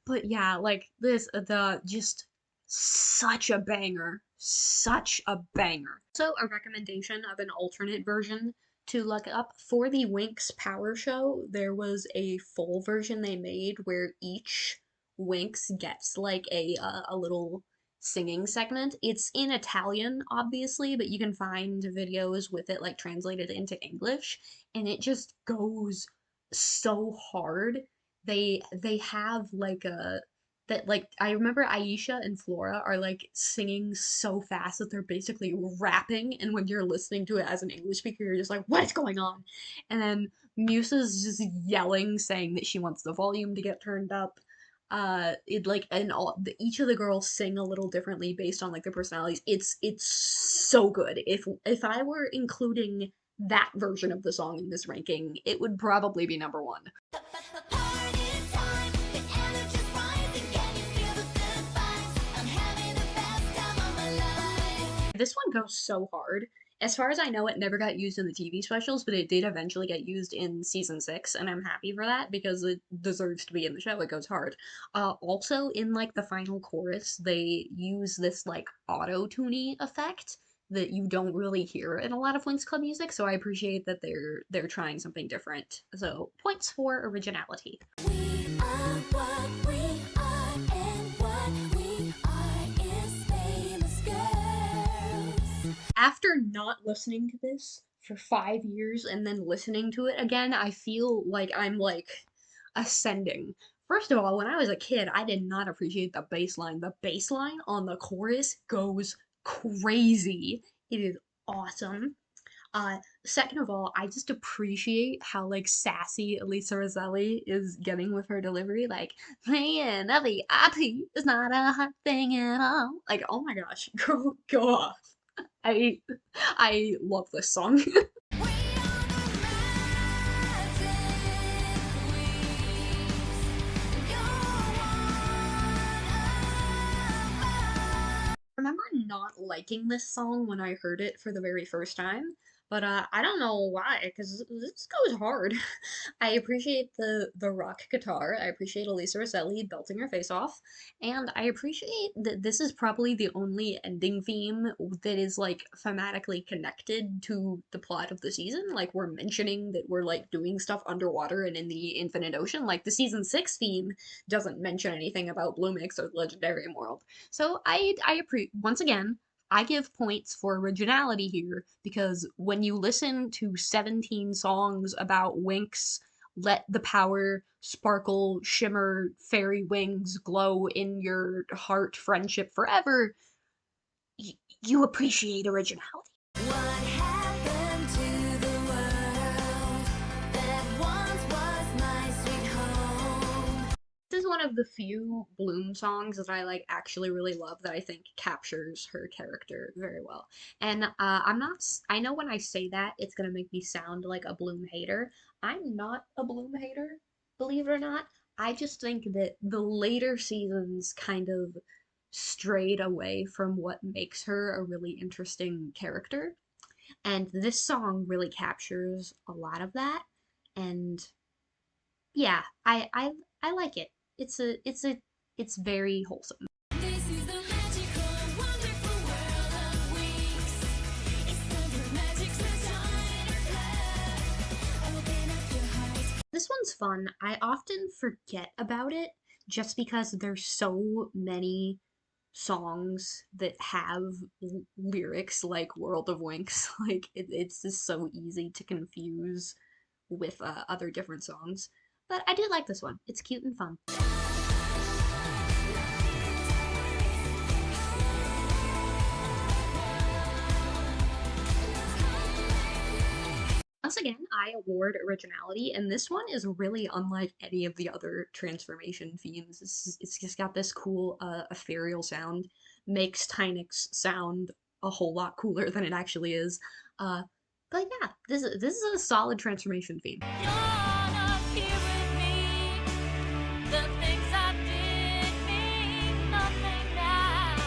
But yeah, like this, the just such a banger. Such a banger. So, a recommendation of an alternate version to look up for the Winx Power Show. There was a full version they made where each Winx gets like a little singing segment. It's in Italian, obviously, but you can find videos with it like translated into English, and it just goes so hard. They have like a that like I remember Aisha and Flora are like singing so fast that they're basically rapping, and when you're listening to it as an English speaker, you're just like, what is going on? And then Musa's just yelling, saying that she wants the volume to get turned up. It like and each of the girls sing a little differently based on like their personalities. It's so good. If I were including that version of the song in this ranking, it would probably be number one. This one goes so hard. As far as I know, it never got used in the TV specials, but it did eventually get used in season 6, and I'm happy for that because it deserves to be in the show. It goes hard. Also, in like the final chorus, they use this like auto-tuny effect that you don't really hear in a lot of Winx Club music, so I appreciate that they're trying something different. So points for originality. We are what we are, and what we are is famous girls. After not listening to this for 5 years and then listening to it again, I feel like I'm like ascending. First of all, when I was a kid, I did not appreciate the bass line. The bass line on the chorus goes crazy. It is awesome. Second of all, I just appreciate how like sassy Elisa Roselli is getting with her delivery. Like, playing a VIP is not a hot thing at all. Like, oh my gosh, go off. I I love this song. We are the magic queens. You're one of us. Remember not liking this song when I heard it for the very first time, but I don't know why, because this goes hard. I appreciate the rock guitar. I appreciate Elisa Rosselli belting her face off, and I appreciate that this is probably the only ending theme that is like thematically connected to the plot of the season. Like we're mentioning that we're like doing stuff underwater and in the infinite ocean. Like the season 6 theme doesn't mention anything about Bloomix or the Legendarium world. So once again, I give points for originality here because when you listen to 17 songs about Winx, let the power sparkle, shimmer, fairy wings glow in your heart, friendship forever, you appreciate originality. What happened to the world that once was my sweet home? This is one of the few Bloom songs that I like actually really love that I think captures her character very well. And I'm not, I know when I say that, it's gonna make me sound like a Bloom hater. I'm not a Bloom hater, believe it or not. I just think that the later seasons kind of strayed away from what makes her a really interesting character. And this song really captures a lot of that. and yeah, I like it. It's very wholesome. This is the magical, wonderful world of Winx. It's time for magic sunshine club. Open up your heart. This one's fun. I often forget about it just because there's so many songs that have lyrics like World of Winx. Like it's just so easy to confuse with other different songs. But I do like this one. It's cute and fun. Once again, I award originality, and this one is really unlike any of the other transformation themes. It's just got this cool, ethereal sound, makes Tynix sound a whole lot cooler than it actually is. Uh, but yeah, this is a solid transformation theme. You're not here with me. The things I did mean nothing now.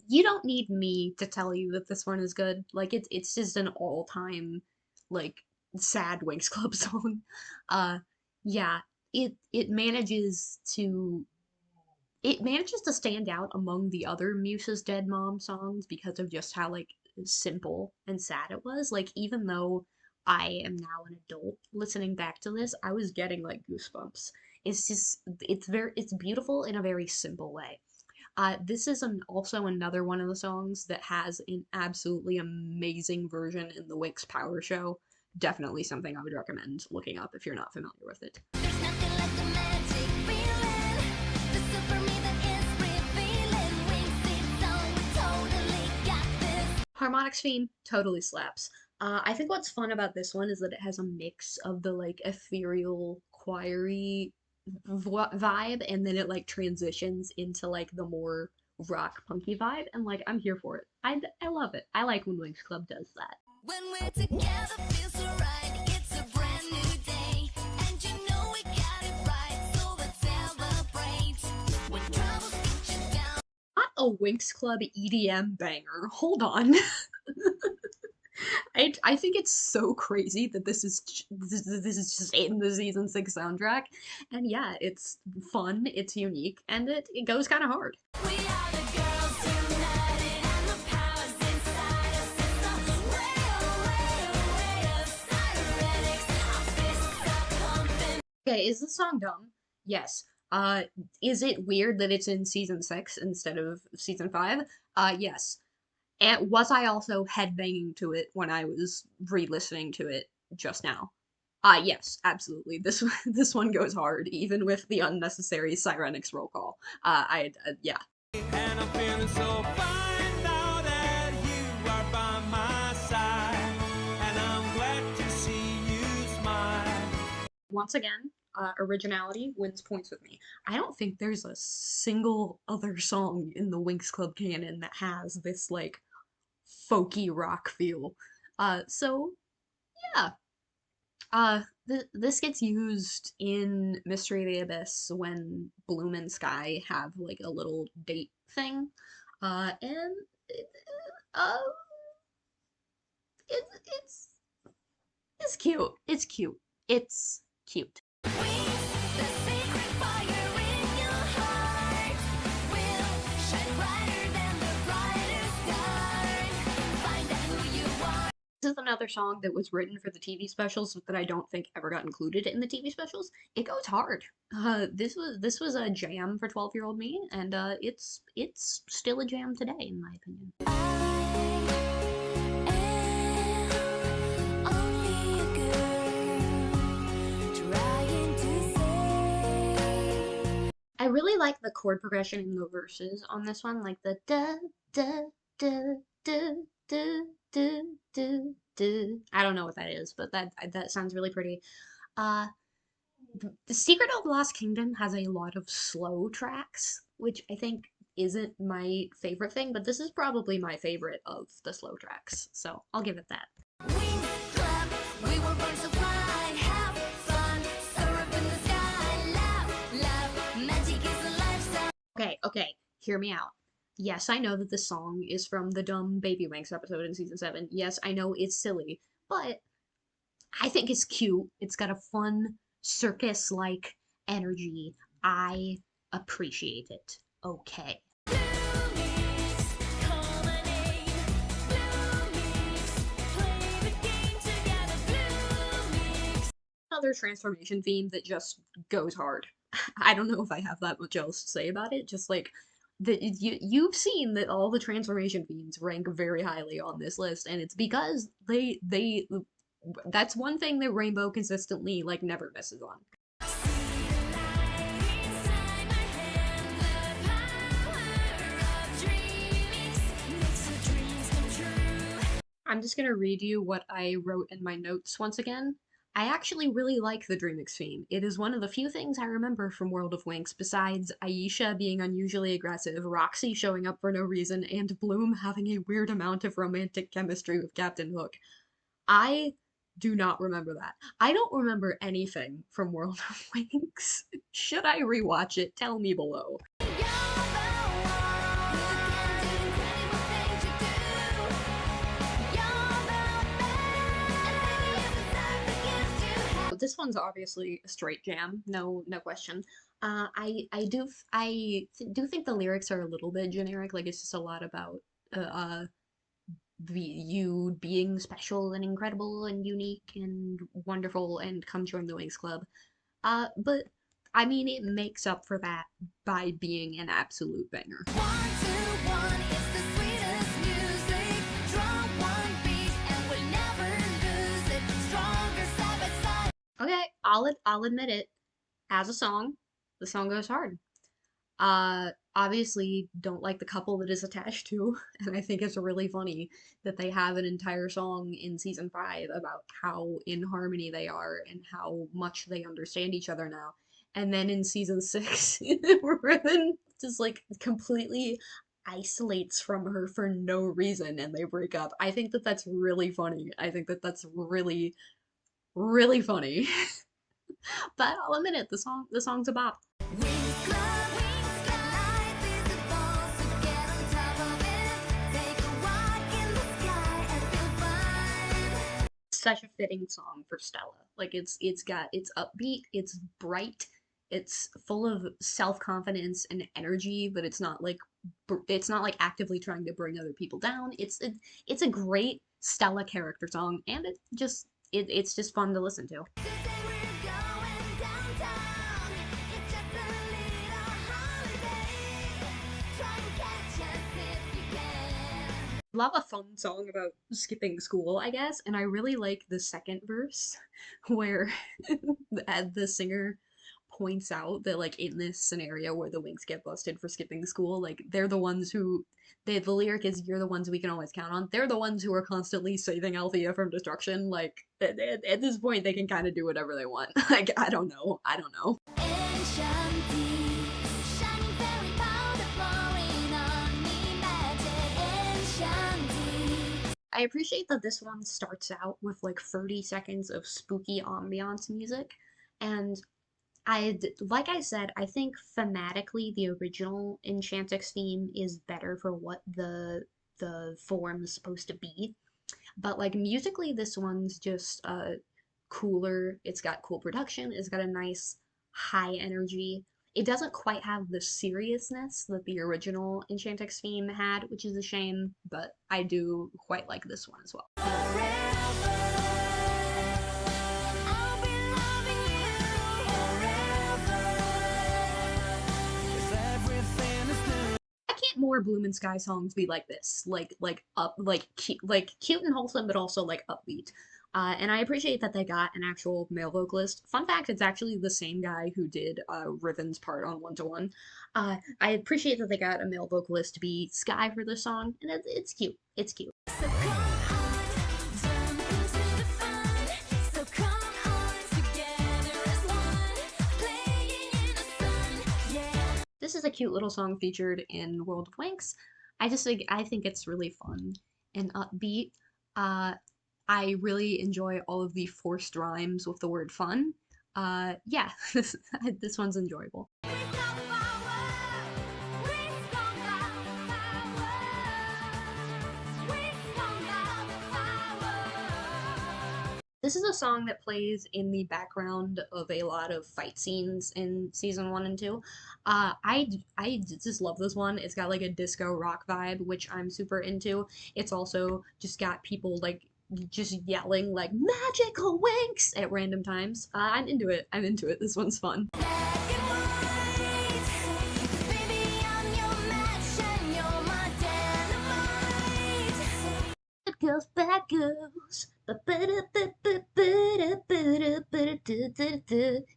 You don't need me to tell you that this one is good. Like it's just an all-time like sad Winx Club song. Uh yeah, it manages to stand out among the other Muse's Dead Mom songs because of just how like simple and sad it was. Like even though I am now an adult listening back to this, I was getting like goosebumps. It's beautiful in a very simple way. This is also another one of the songs that has an absolutely amazing version in the Winx Power Show. Definitely something I would recommend looking up if you're not familiar with it. There's nothing like the magic feeling. The super me that is revealing. Winx it on, we totally got this. Harmonix theme totally slaps. I think what's fun about this one is that it has a mix of the like ethereal, choiry vibe, and then it like transitions into like the more rock punky vibe, and like I'm here for it. I love it. I like when Winx Club does that. When we're together, feels so right. It's a brand new day, and you know we got it right. So let's celebrate. When troubles get you down. Not a Winx Club EDM banger. Hold on. I think it's so crazy that this is just in the season 6 soundtrack, and yeah, it's fun, it's unique, and it goes kind of hard. We are the girls united, and the power's inside us. It's a way of cybernetics. Our fists are pumping. Okay, is this song dumb? Yes. Is it weird that it's in season 6 instead of season 5? Yes. And was I also headbanging to it when I was re-listening to it just now? Yes, absolutely. This one goes hard, even with the unnecessary Sirenix roll call. Yeah. And I'm feeling so fine now that you are by my side. And I'm glad to see you smile. Once again, originality wins points with me. I don't think there's a single other song in the Winx Club canon that has this like folky rock feel. So yeah. This gets used in Mystery of the Abyss when Bloom and Sky have like a little date thing. And uh, it, it's it's cute. It's cute. It's cute. The secret fire in your heart will shine brighter than the brightest star. Find out who you are. This is another song that was written for the TV specials that I don't think ever got included in the TV specials. It goes hard. This was a jam for 12-year-old me, and it's still a jam today, in my opinion. I really like the chord progression in the verses on this one, like the da da da da da da da da. I don't know what that is, but that sounds really pretty. Uh, the Secret of the Lost Kingdom has a lot of slow tracks, which I think isn't my favorite thing, but this is probably my favorite of the slow tracks, so I'll give it that. Winx Club, we were born to fly, have fun, surf in the sky, laugh, magic is a lifestyle. Okay, hear me out. Yes, I know that this song is from the dumb Baby Winx episode in season 7. Yes, I know it's silly, but I think it's cute. It's got a fun circus-like energy. I appreciate it. Okay. Another transformation theme that just goes hard. I don't know if I have that much else to say about it. Just like you've seen that all the transformation themes rank very highly on this list, and it's because they that's one thing that Rainbow consistently like never misses on. I'm just gonna read you what I wrote in my notes once again. I actually really like the Dreamix theme. It is one of the few things I remember from World of Winx, besides Aisha being unusually aggressive, Roxy showing up for no reason, and Bloom having a weird amount of romantic chemistry with Captain Hook. I do not remember that. I don't remember anything from World of Winx. Should I rewatch it? Tell me below. This one's obviously a straight jam, no question. I do think the lyrics are a little bit generic. Like it's just a lot about you being special and incredible and unique and wonderful and come join the Winx Club. But I mean, it makes up for that by being an absolute banger. Okay, I'll admit it. As a song, the song goes hard. Obviously don't like the couple that is attached to, and I think it's really funny that they have an entire song in season 5 about how in harmony they are and how much they understand each other now. And then in season 6, Ribbon just like completely isolates from her for no reason and they break up. I think that that's really funny. I think that that's really, really funny. But I'll admit it, the song's a bop. Such a fitting song for Stella. Like it's upbeat, it's bright, it's full of self-confidence and energy, but it's not like actively trying to bring other people down. It's a great Stella character song, and it's just fun to listen to. Love a fun song about skipping school, I guess, and I really like the second verse where the singer points out that like in this scenario where the Winx get busted for skipping school, like they're the ones who the lyric is you're the ones we can always count on. They're the ones who are constantly saving Althea from destruction. Like at this point they can kind of do whatever they want. Like I don't know. I don't know. I appreciate that this one starts out with like 30 seconds of spooky ambiance music, and like I said, I think thematically the original Enchantix theme is better for what the form is supposed to be. But like musically, this one's just cooler. It's got cool production. It's got a nice high energy. It doesn't quite have the seriousness that the original Enchantix theme had, which is a shame, but I do quite like this one as well. More Bloom and Sky songs be like this, like cute and wholesome, but also like upbeat. And I appreciate that they got an actual male vocalist. Fun fact, it's actually the same guy who did Riven's part on One to One. I appreciate that they got a male vocalist to be Sky for this song, and it's cute. It's cute. This is a cute little song featured in World of Winx. I think it's really fun and upbeat. I really enjoy all of the forced rhymes with the word fun. Yeah, this one's enjoyable. This is a song that plays in the background of a lot of fight scenes in season one and two. I just love this one. It's got like a disco rock vibe, which I'm super into. It's also just got people like just yelling like magical winks at random times. I'm into it. I'm into it. This one's fun. Black and white, 'cause baby I'm your match and you're my dynamite. Bad girls, bad girls.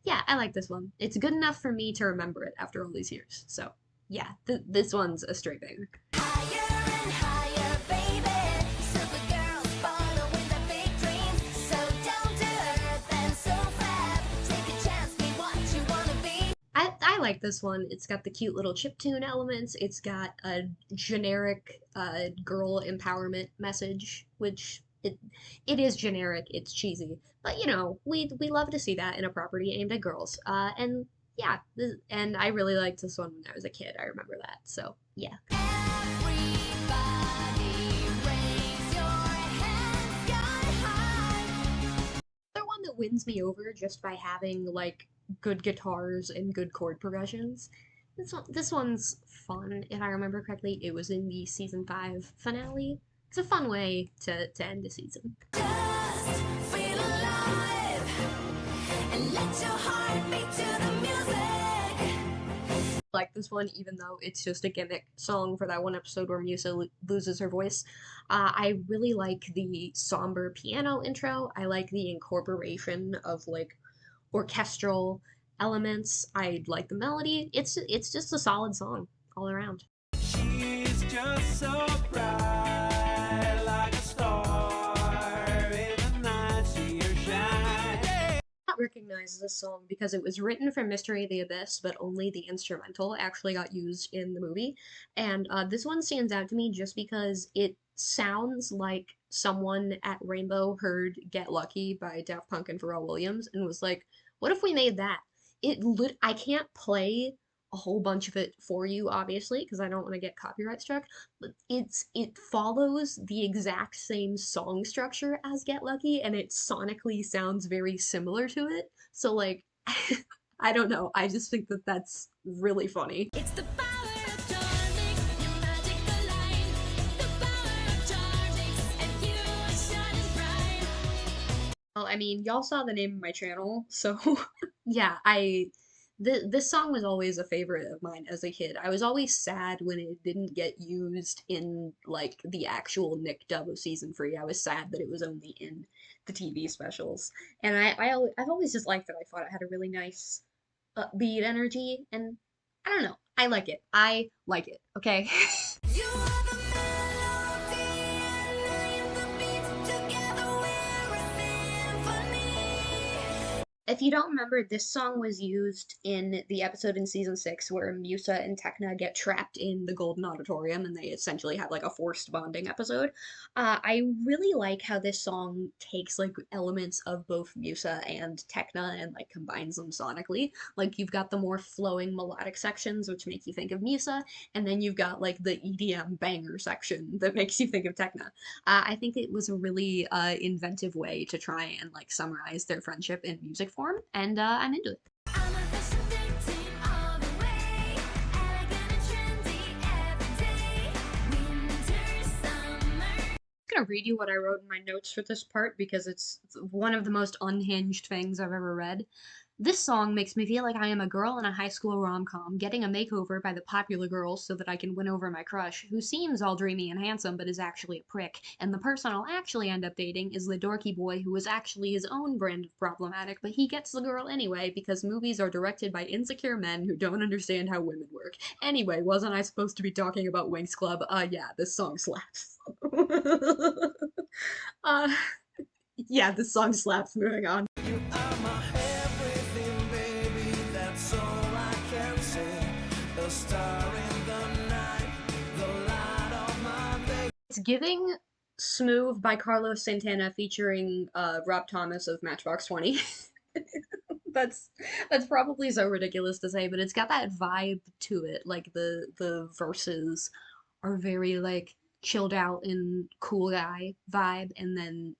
Yeah, I like this one. It's good enough for me to remember it after all these years. So, yeah, this one's a straight banger. Higher and higher, baby. Silver girls following their big dreams. So down to earth and so fab. Take a chance, be what you wanna be. I like this one. It's got the cute little chiptune elements. It's got a generic girl empowerment message, which it is generic. It's cheesy, but you know we love to see that in a property aimed at girls. And yeah, and I really liked this one when I was a kid. I remember that. So yeah. Everybody raise your hands sky high. Another one that wins me over just by having like good guitars and good chord progressions. This one's fun. If I remember correctly, it was in the season five finale. It's a fun way to end the season. Just feel alive and let your heart beat to the music. Like this one, even though it's just a gimmick song for that one episode where Musa loses her voice. I really like the somber piano intro. I like the incorporation of like orchestral elements. I like the melody. It's just a solid song all around. She's just so bright like a star in the night. See her shine. Not recognize this song because it was written for Mystery of the Abyss, but only the instrumental actually got used in the movie. And this one stands out to me just because it sounds like someone at Rainbow heard Get Lucky by Daft Punk and Pharrell Williams and was like, what if we made that? I can't play a whole bunch of it for you, obviously, because I don't want to get copyright struck, but it follows the exact same song structure as Get Lucky, and it sonically sounds very similar to it. So like, I don't know. I just think that that's really funny. It's the power of charming, your magical line. The power of charming, and you are shining bright. Well, I mean, y'all saw the name of my channel, so yeah, this song was always a favorite of mine as a kid. I was always sad when it didn't get used in like the actual Nick dub of season three. I was sad that it was only in the TV specials, and I've always just liked it. I thought it had a really nice upbeat energy, and I don't know, I like it. I like it. Okay. You are the melody, and I am the beat. Together we're a symphony. If you don't remember, this song was used in the episode in season six where Musa and Tekna get trapped in the Golden Auditorium and they essentially have like a forced bonding episode. I really like how this song takes like elements of both Musa and Tekna and like combines them sonically. Like you've got the more flowing melodic sections, which make you think of Musa, and then you've got like the EDM banger section that makes you think of Tekna. I think it was a really inventive way to try and like summarize their friendship in music form, and I'm into it. I'm a fashion victim all the way. Elegant and trendy every day. Winter, summer. I'm gonna read you what I wrote in my notes for this part because it's one of the most unhinged things I've ever read. This song makes me feel like I am a girl in a high school rom-com, getting a makeover by the popular girls so that I can win over my crush, who seems all dreamy and handsome but is actually a prick, and the person I'll actually end up dating is the dorky boy who is actually his own brand of problematic, but he gets the girl anyway because movies are directed by insecure men who don't understand how women work. Anyway, wasn't I supposed to be talking about Winx Club? Yeah, this song slaps. uh, yeah, this song slaps. Moving on. You are my everything, baby. That's all I can say. The star in the night, the light of my day. It's giving Smooth by Carlos Santana featuring Rob Thomas of Matchbox 20. that's that's probably so ridiculous to say, but it's got that vibe to it. Like the verses are very like chilled out and cool guy vibe, and then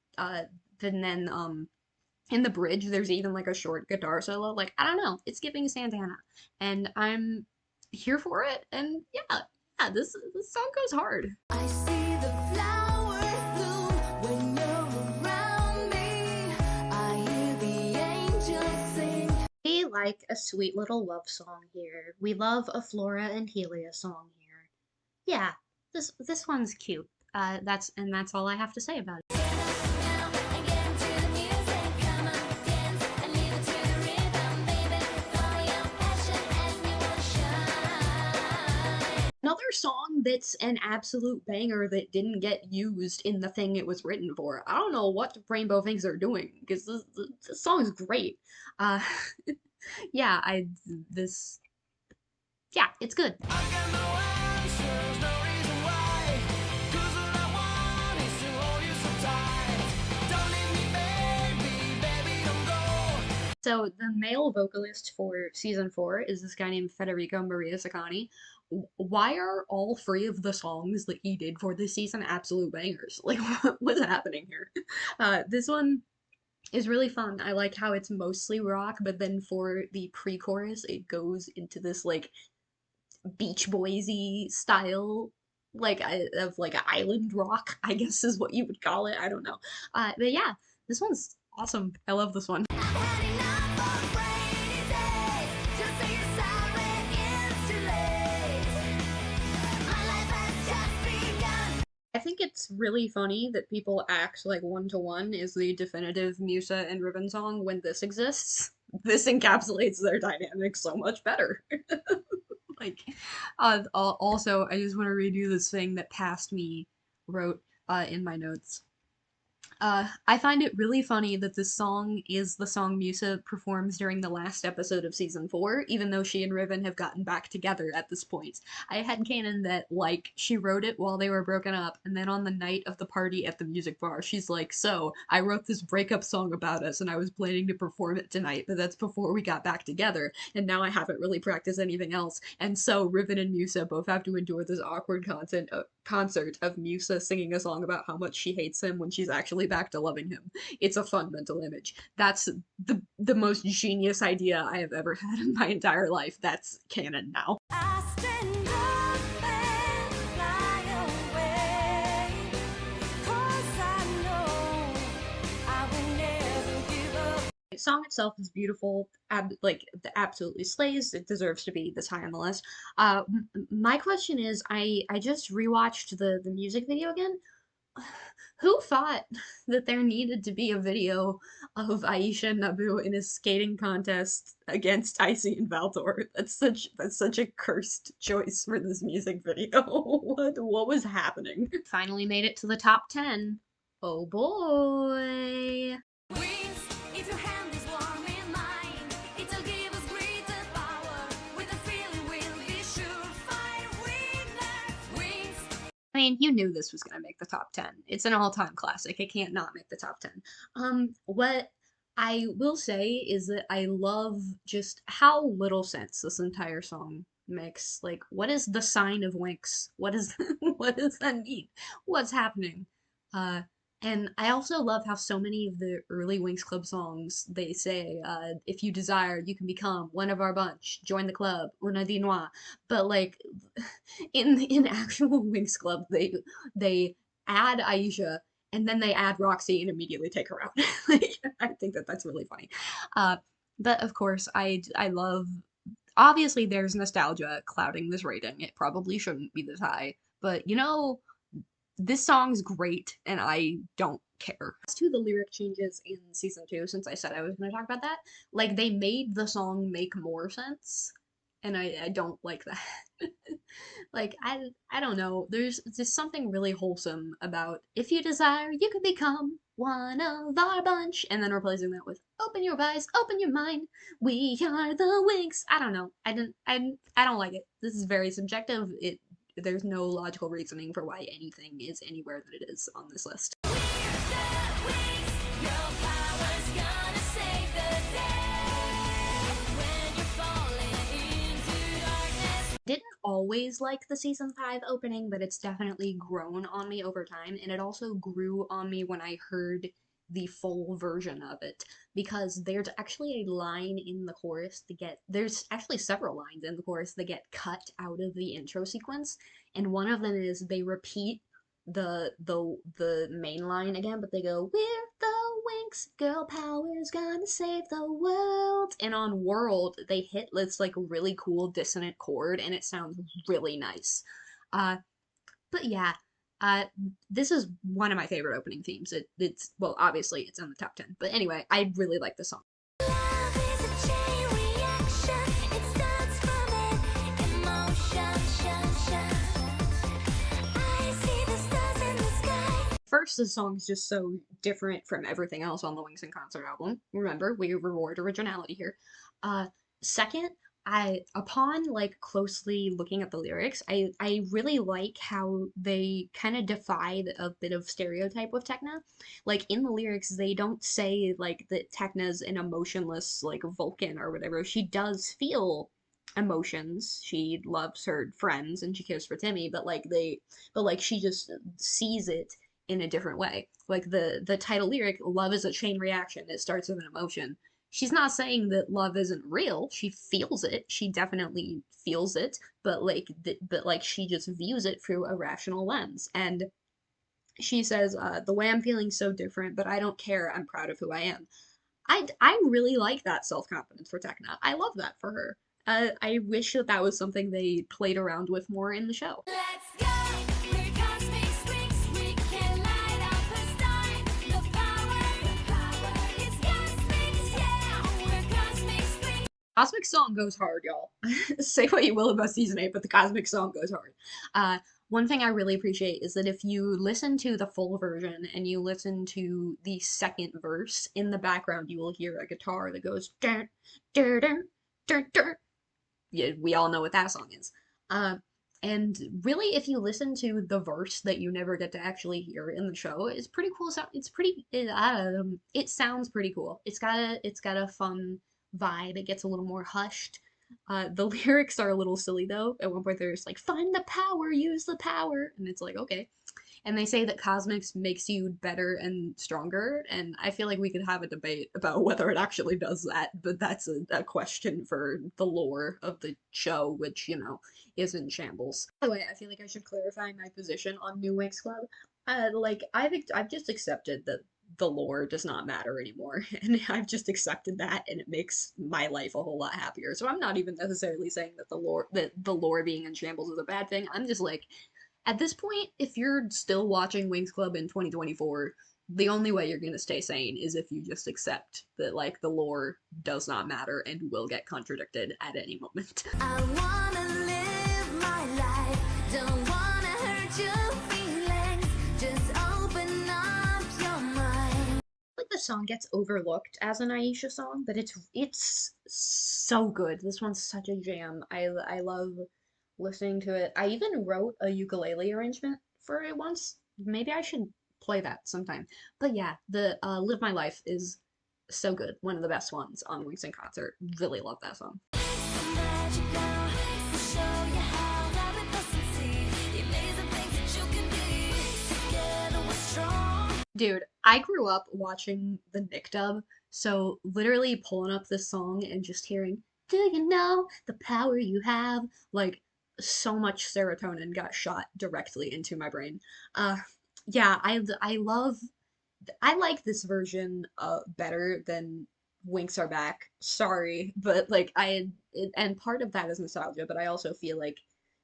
In the bridge, there's even like a short guitar solo. Like, I don't know, it's giving Santana, and I'm here for it. And yeah, yeah, this song goes hard. I see the flowers bloom when you're around me. I hear the angels sing. We like a sweet little love song here. We love a Flora and Helia song here. Yeah, this one's cute. That's all I have to say about it. Now and get into the music. Come on, dance and leave it to the rhythm, baby. Follow your passion and you will shine. Another song that's an absolute banger that didn't get used in the thing it was written for. I don't know what Rainbow thinks they're doing because this song is great. Uh, yeah, I this yeah, it's good. I got no answers, no reason why. 'Cause all I want is to hold you so tight. Don't leave me, baby, baby, don't go. So the male vocalist for season 4 is this guy named Federico Maria Saccani. Why are all 3 of the songs that he did for this season absolute bangers? Like, what's happening here? This one is really fun. I like how it's mostly rock, but then for the pre-chorus, it goes into this like Beach Boysy style, like of like island rock, I guess is what you would call it. I don't know. But yeah, this one's awesome. I love this one. I've had enough of rainy days. Just say you're sorry, it's too late. My life has just begun. I think it's really funny that people act like One to One is the definitive Musa and Ribbon song when this exists. This encapsulates their dynamic so much better. Like, also, I just want to redo this thing that Past Me wrote in my notes. I find it really funny that this song is the song Musa performs during the last episode of season 4, even though she and Riven have gotten back together at this point. I had canon that, like, she wrote it while they were broken up, and then on the night of the party at the music bar, she's like, so, I wrote this breakup song about us, and I was planning to perform it tonight, but that's before we got back together, and now I haven't really practiced anything else, and so Riven and Musa both have to endure this awkward concert of Musa singing a song about how much she hates him when she's actually back to loving him. It's a fun mental image. That's the most genius idea I have ever had in my entire life. That's canon now. I stand up and fly away. 'Cause I know I will never give up. The song itself is beautiful, like absolutely slays. It deserves to be this high on the list. My question is, I just rewatched the music video again. Who thought that there needed to be a video of Aisha and Nabu in a skating contest against Icy and Valtor? That's such a cursed choice for this music video. What was happening? Finally made it to the top 10. Oh boy. Wings, if your hand is warm in mine, it'll give us greater power. With a feeling we'll be surefire winners. Wings. I mean, you knew this was gonna make the top 10. It's an all-time classic. It can't not make the top 10. What I will say is that I love just how little sense this entire song makes. Like, what is the sign of Winx? What is what does that mean? What's happening? Uh, and I also love how so many of the early Winx Club songs they say, if you desire, you can become one of our bunch, join the club, una di noir. But like in actual Winx Club, they add Aisha and then they add Roxy and immediately take her out. Like, I think that that's really funny. Uh, but of course, I love. Obviously, there's nostalgia clouding this rating. It probably shouldn't be this high, but this song's great, and I don't care. As to the lyric changes in season 2, since I said I was going to talk about that, like they made the song make more sense, and I don't like that. Like I don't know. There's just something really wholesome about if you desire, you can become one of our bunch, and then replacing that with open your eyes, open your mind. We are the Winx. I don't know. I don't like it. This is very subjective. There's no logical reasoning for why anything is anywhere that it is on this list. We're the Wings. Your power's gonna save the day. When you're falling into darkness. Didn't always like the season 5 opening, but it's definitely grown on me over time, and it also grew on me when I heard the full version of it because there's actually a line in the chorus there's actually several lines in the chorus that get cut out of the intro sequence, and one of them is they repeat the main line again, but they go, "We're the Winx, girl power's gonna save the world." And on world, they hit this like really cool dissonant chord, and it sounds really nice. Uh, but yeah, uh, this is one of my favorite opening themes. It's well, obviously it's in the top 10, but anyway, I really like the song. Love is a chain reaction. It starts from an emotion. I see the stars in the sky. First, the song's just so different from everything else on the Wings in Concert album. Remember, we reward originality here. Uh, Second, upon like closely looking at the lyrics, I really like how they kind of defied a bit of stereotype with Tekna. Like in the lyrics, they don't say like that Tekna's an emotionless like Vulcan or whatever. She does feel emotions. She loves her friends and she cares for Timmy, but like she just sees it in a different way. Like the title lyric, "Love is a chain reaction. It starts with an emotion." She's not saying that love isn't real. She feels it. She definitely feels it, but like she just views it through a rational lens. And she says, "The way I'm feeling so different, but I don't care. I'm proud of who I am." I really like that self confidence for Tekna. I love that for her. I wish that that was something they played around with more in the show. Let's go. We're cosmic streaks. We can light up a star. The power is cosmic. Yeah, we're cosmic streaks. Cosmic Song goes hard, y'all. Say what you will about season 8, but the Cosmic Song goes hard. One thing I really appreciate is that if you listen to the full version and you listen to the second verse, in the background you will hear a guitar that goes dun, dun, dun, dun, dun. Yeah, we all know what that song is. Uh, and really, if you listen to the verse that you never get to actually hear in the show, it's pretty cool. It's pretty. It sounds pretty cool. It's got a fun vibe. It gets a little more hushed. The lyrics are a little silly though. At one point, there's like, "Find the power, use the power," and it's like, okay. And they say that cosmics makes you better and stronger, and I feel like we could have a debate about whether it actually does that, but that's a question for the lore of the show, which, is in shambles. By the way, I feel like I should clarify my position on New Winx Club. Like, I've just accepted that the lore does not matter anymore, and I've just accepted that, and it makes my life a whole lot happier. So I'm not even necessarily saying that the lore being in shambles is a bad thing. I'm just like, at this point, if you're still watching Winx Club in 2024, the only way you're gonna stay sane is if you just accept that like the lore does not matter and will get contradicted at any moment. I wanna live my life. Don't wanna hurt your feelings. Just open up your mind. Like the song gets overlooked as an Aisha song, but it's so good. This one's such a jam. I love listening to it. I even wrote a ukulele arrangement for it once. Maybe I should play that sometime. But yeah, the Live My Life is so good. One of the best ones on Wings in Concert. Really love that song. Dude, I grew up watching the Nick dub, so literally pulling up this song and just hearing, "Do you know the power you have?" Like, so much serotonin got shot directly into my brain. Uh, yeah, I like this version better than Winks Are Back. Sorry, but like and part of that is nostalgia, but I also feel like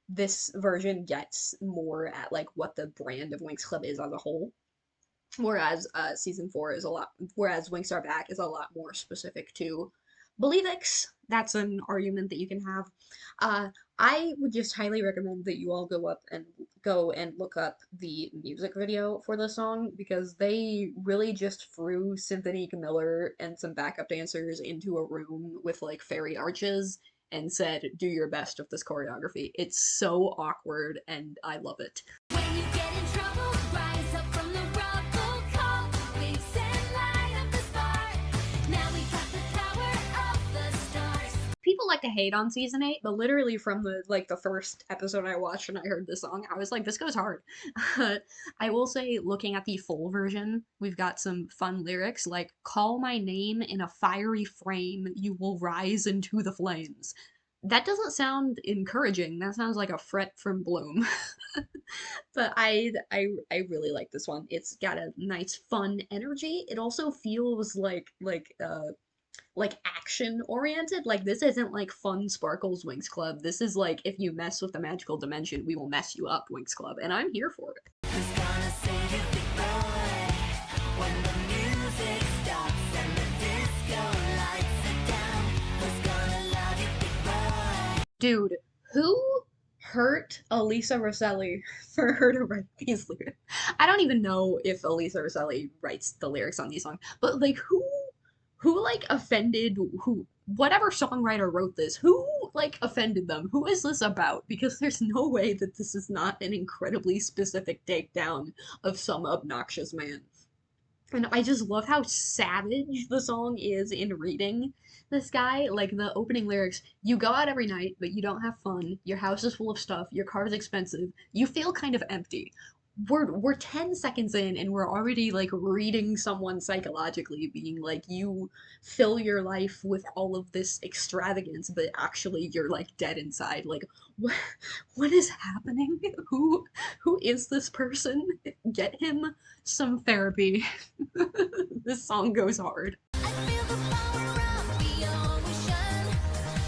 this version gets more at like what the brand of Winx Club is as a whole. Whereas season 4 is a lot, whereas Winx Are Back is a lot more specific to Believe X. That's an argument that you can have. Uh, I would just highly recommend that you all go and look up the music video for the song because they really just threw Symphony Miller and some backup dancers into a room with like fairy arches and said, "Do your best with this choreography." It's so awkward and I love it. When you get in trouble, rise up from the rubble, call Winx and light up the spark. Now we got the power of the stars. People like to hate on season 8, but literally from the first episode I watched and I heard this song, I was like, this goes hard. I will say, looking at the full version, we've got some fun lyrics like, "Call my name in a fiery frame, you will rise into the flames." That doesn't sound encouraging. That sounds like a fret from Bloom. But I really like this one. It's got a nice fun energy. It also feels like action oriented. Like this isn't like fun sparkles Winx Club. This is like, if you mess with the magical dimension, we will mess you up Winx Club, and I'm here for it. Who's gonna save you, big boy? When the music stops and the disco lights are down, who's gonna love you, big boy? Dude, who hurt Elisa Rosselli for her to write these lyrics? I don't even know if Elisa Rosselli writes the lyrics on these songs, but like who like offended who, whatever songwriter wrote this, who like offended them? Who is this about? Because there's no way that this is not an incredibly specific takedown of some obnoxious man. And I just love how savage the song is in reading this guy. Like the opening lyrics, you go out every night, but you don't have fun. Your house is full of stuff. Your car is expensive. You feel kind of empty. We're 10 seconds in and we're already like reading someone psychologically, being like, you fill your life with all of this extravagance, but actually you're like dead inside. Like what what is happening? Who is this person? Get him some therapy. This song goes hard. I feel the power of the ocean,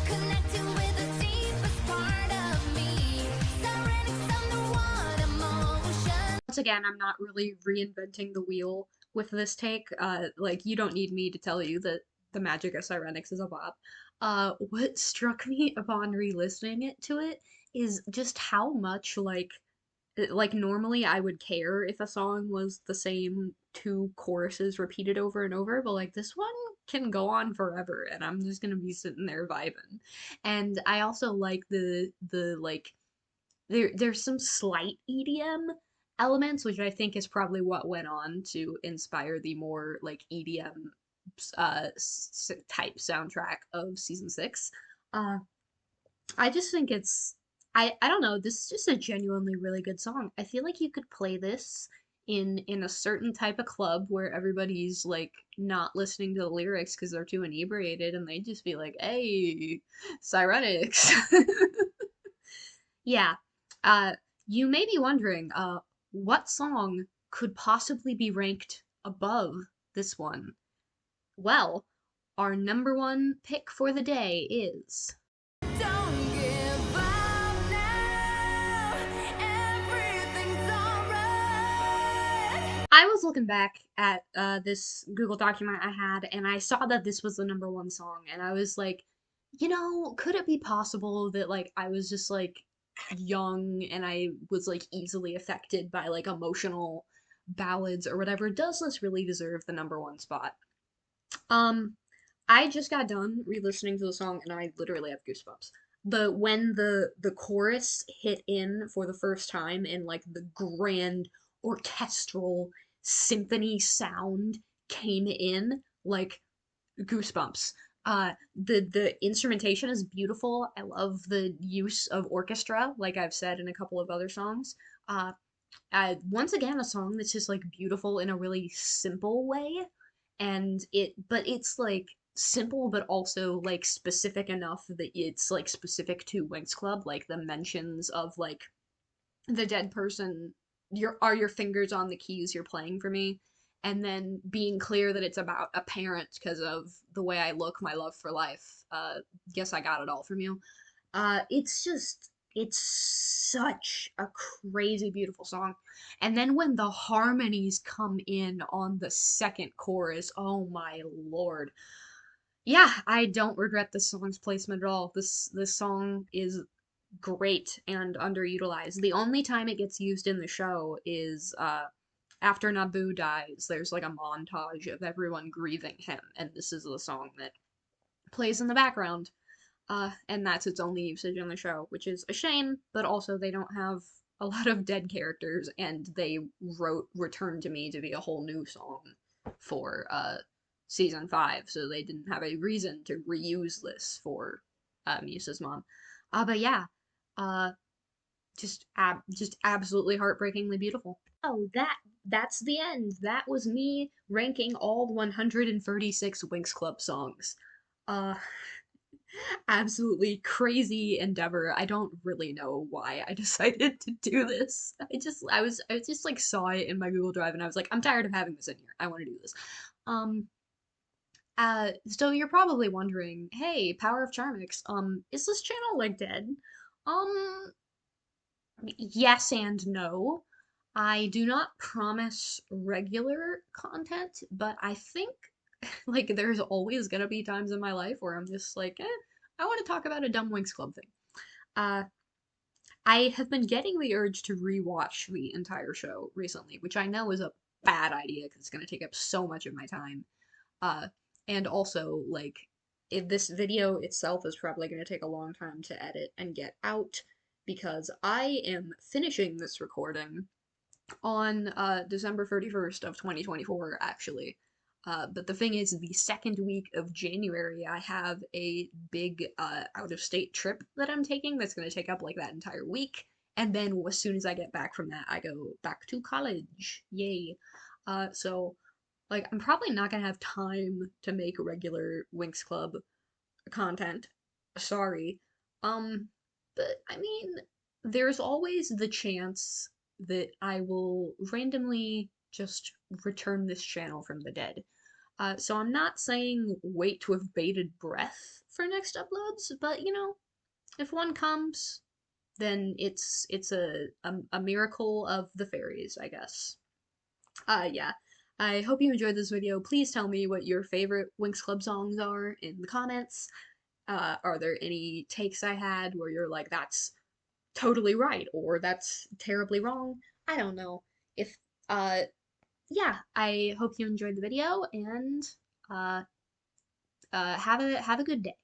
connecting with the deepest part of me. Serenix underwater motion. Once again, I'm not really reinventing the wheel with this take. Like, you don't need me to tell you that the magic of Cyrenix is a bop. What struck me upon re-listening to it is just how much like normally I would care if a song was the same two choruses repeated over and over, but like this one can go on forever and I'm just gonna be sitting there vibing. And I also like the like there's some slight EDM elements, which I think is probably what went on to inspire the more like EDM type soundtrack of season 6. Uh I just think it's I don't know, this is just a genuinely really good song. I feel like you could play this in a certain type of club where everybody's like not listening to the lyrics because they're too inebriated and they'd just be like, "Hey, Cyrenics." Yeah. Uh you may be wondering, what song could possibly be ranked above this one? Well, our number one pick for the day is Don't give up now. Everything's alright. I was looking back at this Google document I had, and I saw that this was the number one song, and I was like, could it be possible that like I was just like young and I was like easily affected by like emotional ballads or whatever? Does this really deserve the number one spot? Um, I just got done re-listening to the song, and I literally have goosebumps. When the chorus hit in for the first time and like the grand orchestral symphony sound came in, like goosebumps. The instrumentation is beautiful. I love the use of orchestra, like I've said in a couple of other songs. Uh, Once again, a song that's just like beautiful in a really simple way, and but it's like simple but also like specific enough that it's like specific to Winx Club, like the mentions of like the dead person, your fingers on the keys you're playing for me, and then being clear that it's about a parent because of the way I look, my love for life. Guess I got it all from you. It's such a crazy beautiful song. And then when the harmonies come in on the second chorus, oh my lord. Yeah, I don't regret this song's placement at all. This song is great and underutilized. The only time it gets used in the show is after Naboo dies. There's like a montage of everyone grieving him, and this is the song that plays in the background. And that's its only usage in the show, which is a shame, but also they don't have a lot of dead characters, and they wrote Return to Me to be a whole new song for season 5, so they didn't have a reason to reuse this for Musa's mom. But yeah, uh, just absolutely heartbreakingly beautiful. Oh, that's the end. That was me ranking all 136 Winx Club songs. Uh, Absolutely crazy endeavor. I don't really know why I decided to do this. I just like saw it in my Google Drive and I was like, I'm tired of having this in here. I want to do this. Um so you're probably wondering, hey, Power of Charmix, is this channel like dead? Um yes and no. I do not promise regular content, but I think like there's always gonna be times in my life where I'm just like, I want to talk about a dumb Winx Club thing. Uh, I have been getting the urge to rewatch the entire show recently, which I know is a bad idea because it's gonna take up so much of my time. Uh, and also like this video itself is probably gonna take a long time to edit and get out because I am finishing this recording on December 31st of 2024 actually. But the thing is, the second week of January, I have a big out of state trip that I'm taking that's going to take up like that entire week. And then as soon as I get back from that, I go back to college. Yay. So, like, I'm probably not going to have time to make regular Winx Club content. Sorry. Um, but I mean, there's always the chance that I will randomly just return this channel from the dead. So I'm not saying wait with bated breath for next uploads, but you know, if one comes, then it's a miracle of the fairies, I guess. Yeah. I hope you enjoyed this video. Please tell me what your favorite Winx Club songs are in the comments. Are there any takes I had where you're like, that's totally right, or that's terribly wrong? I don't know. If, uh, yeah, I hope you enjoyed the video, and, uh, have a good day.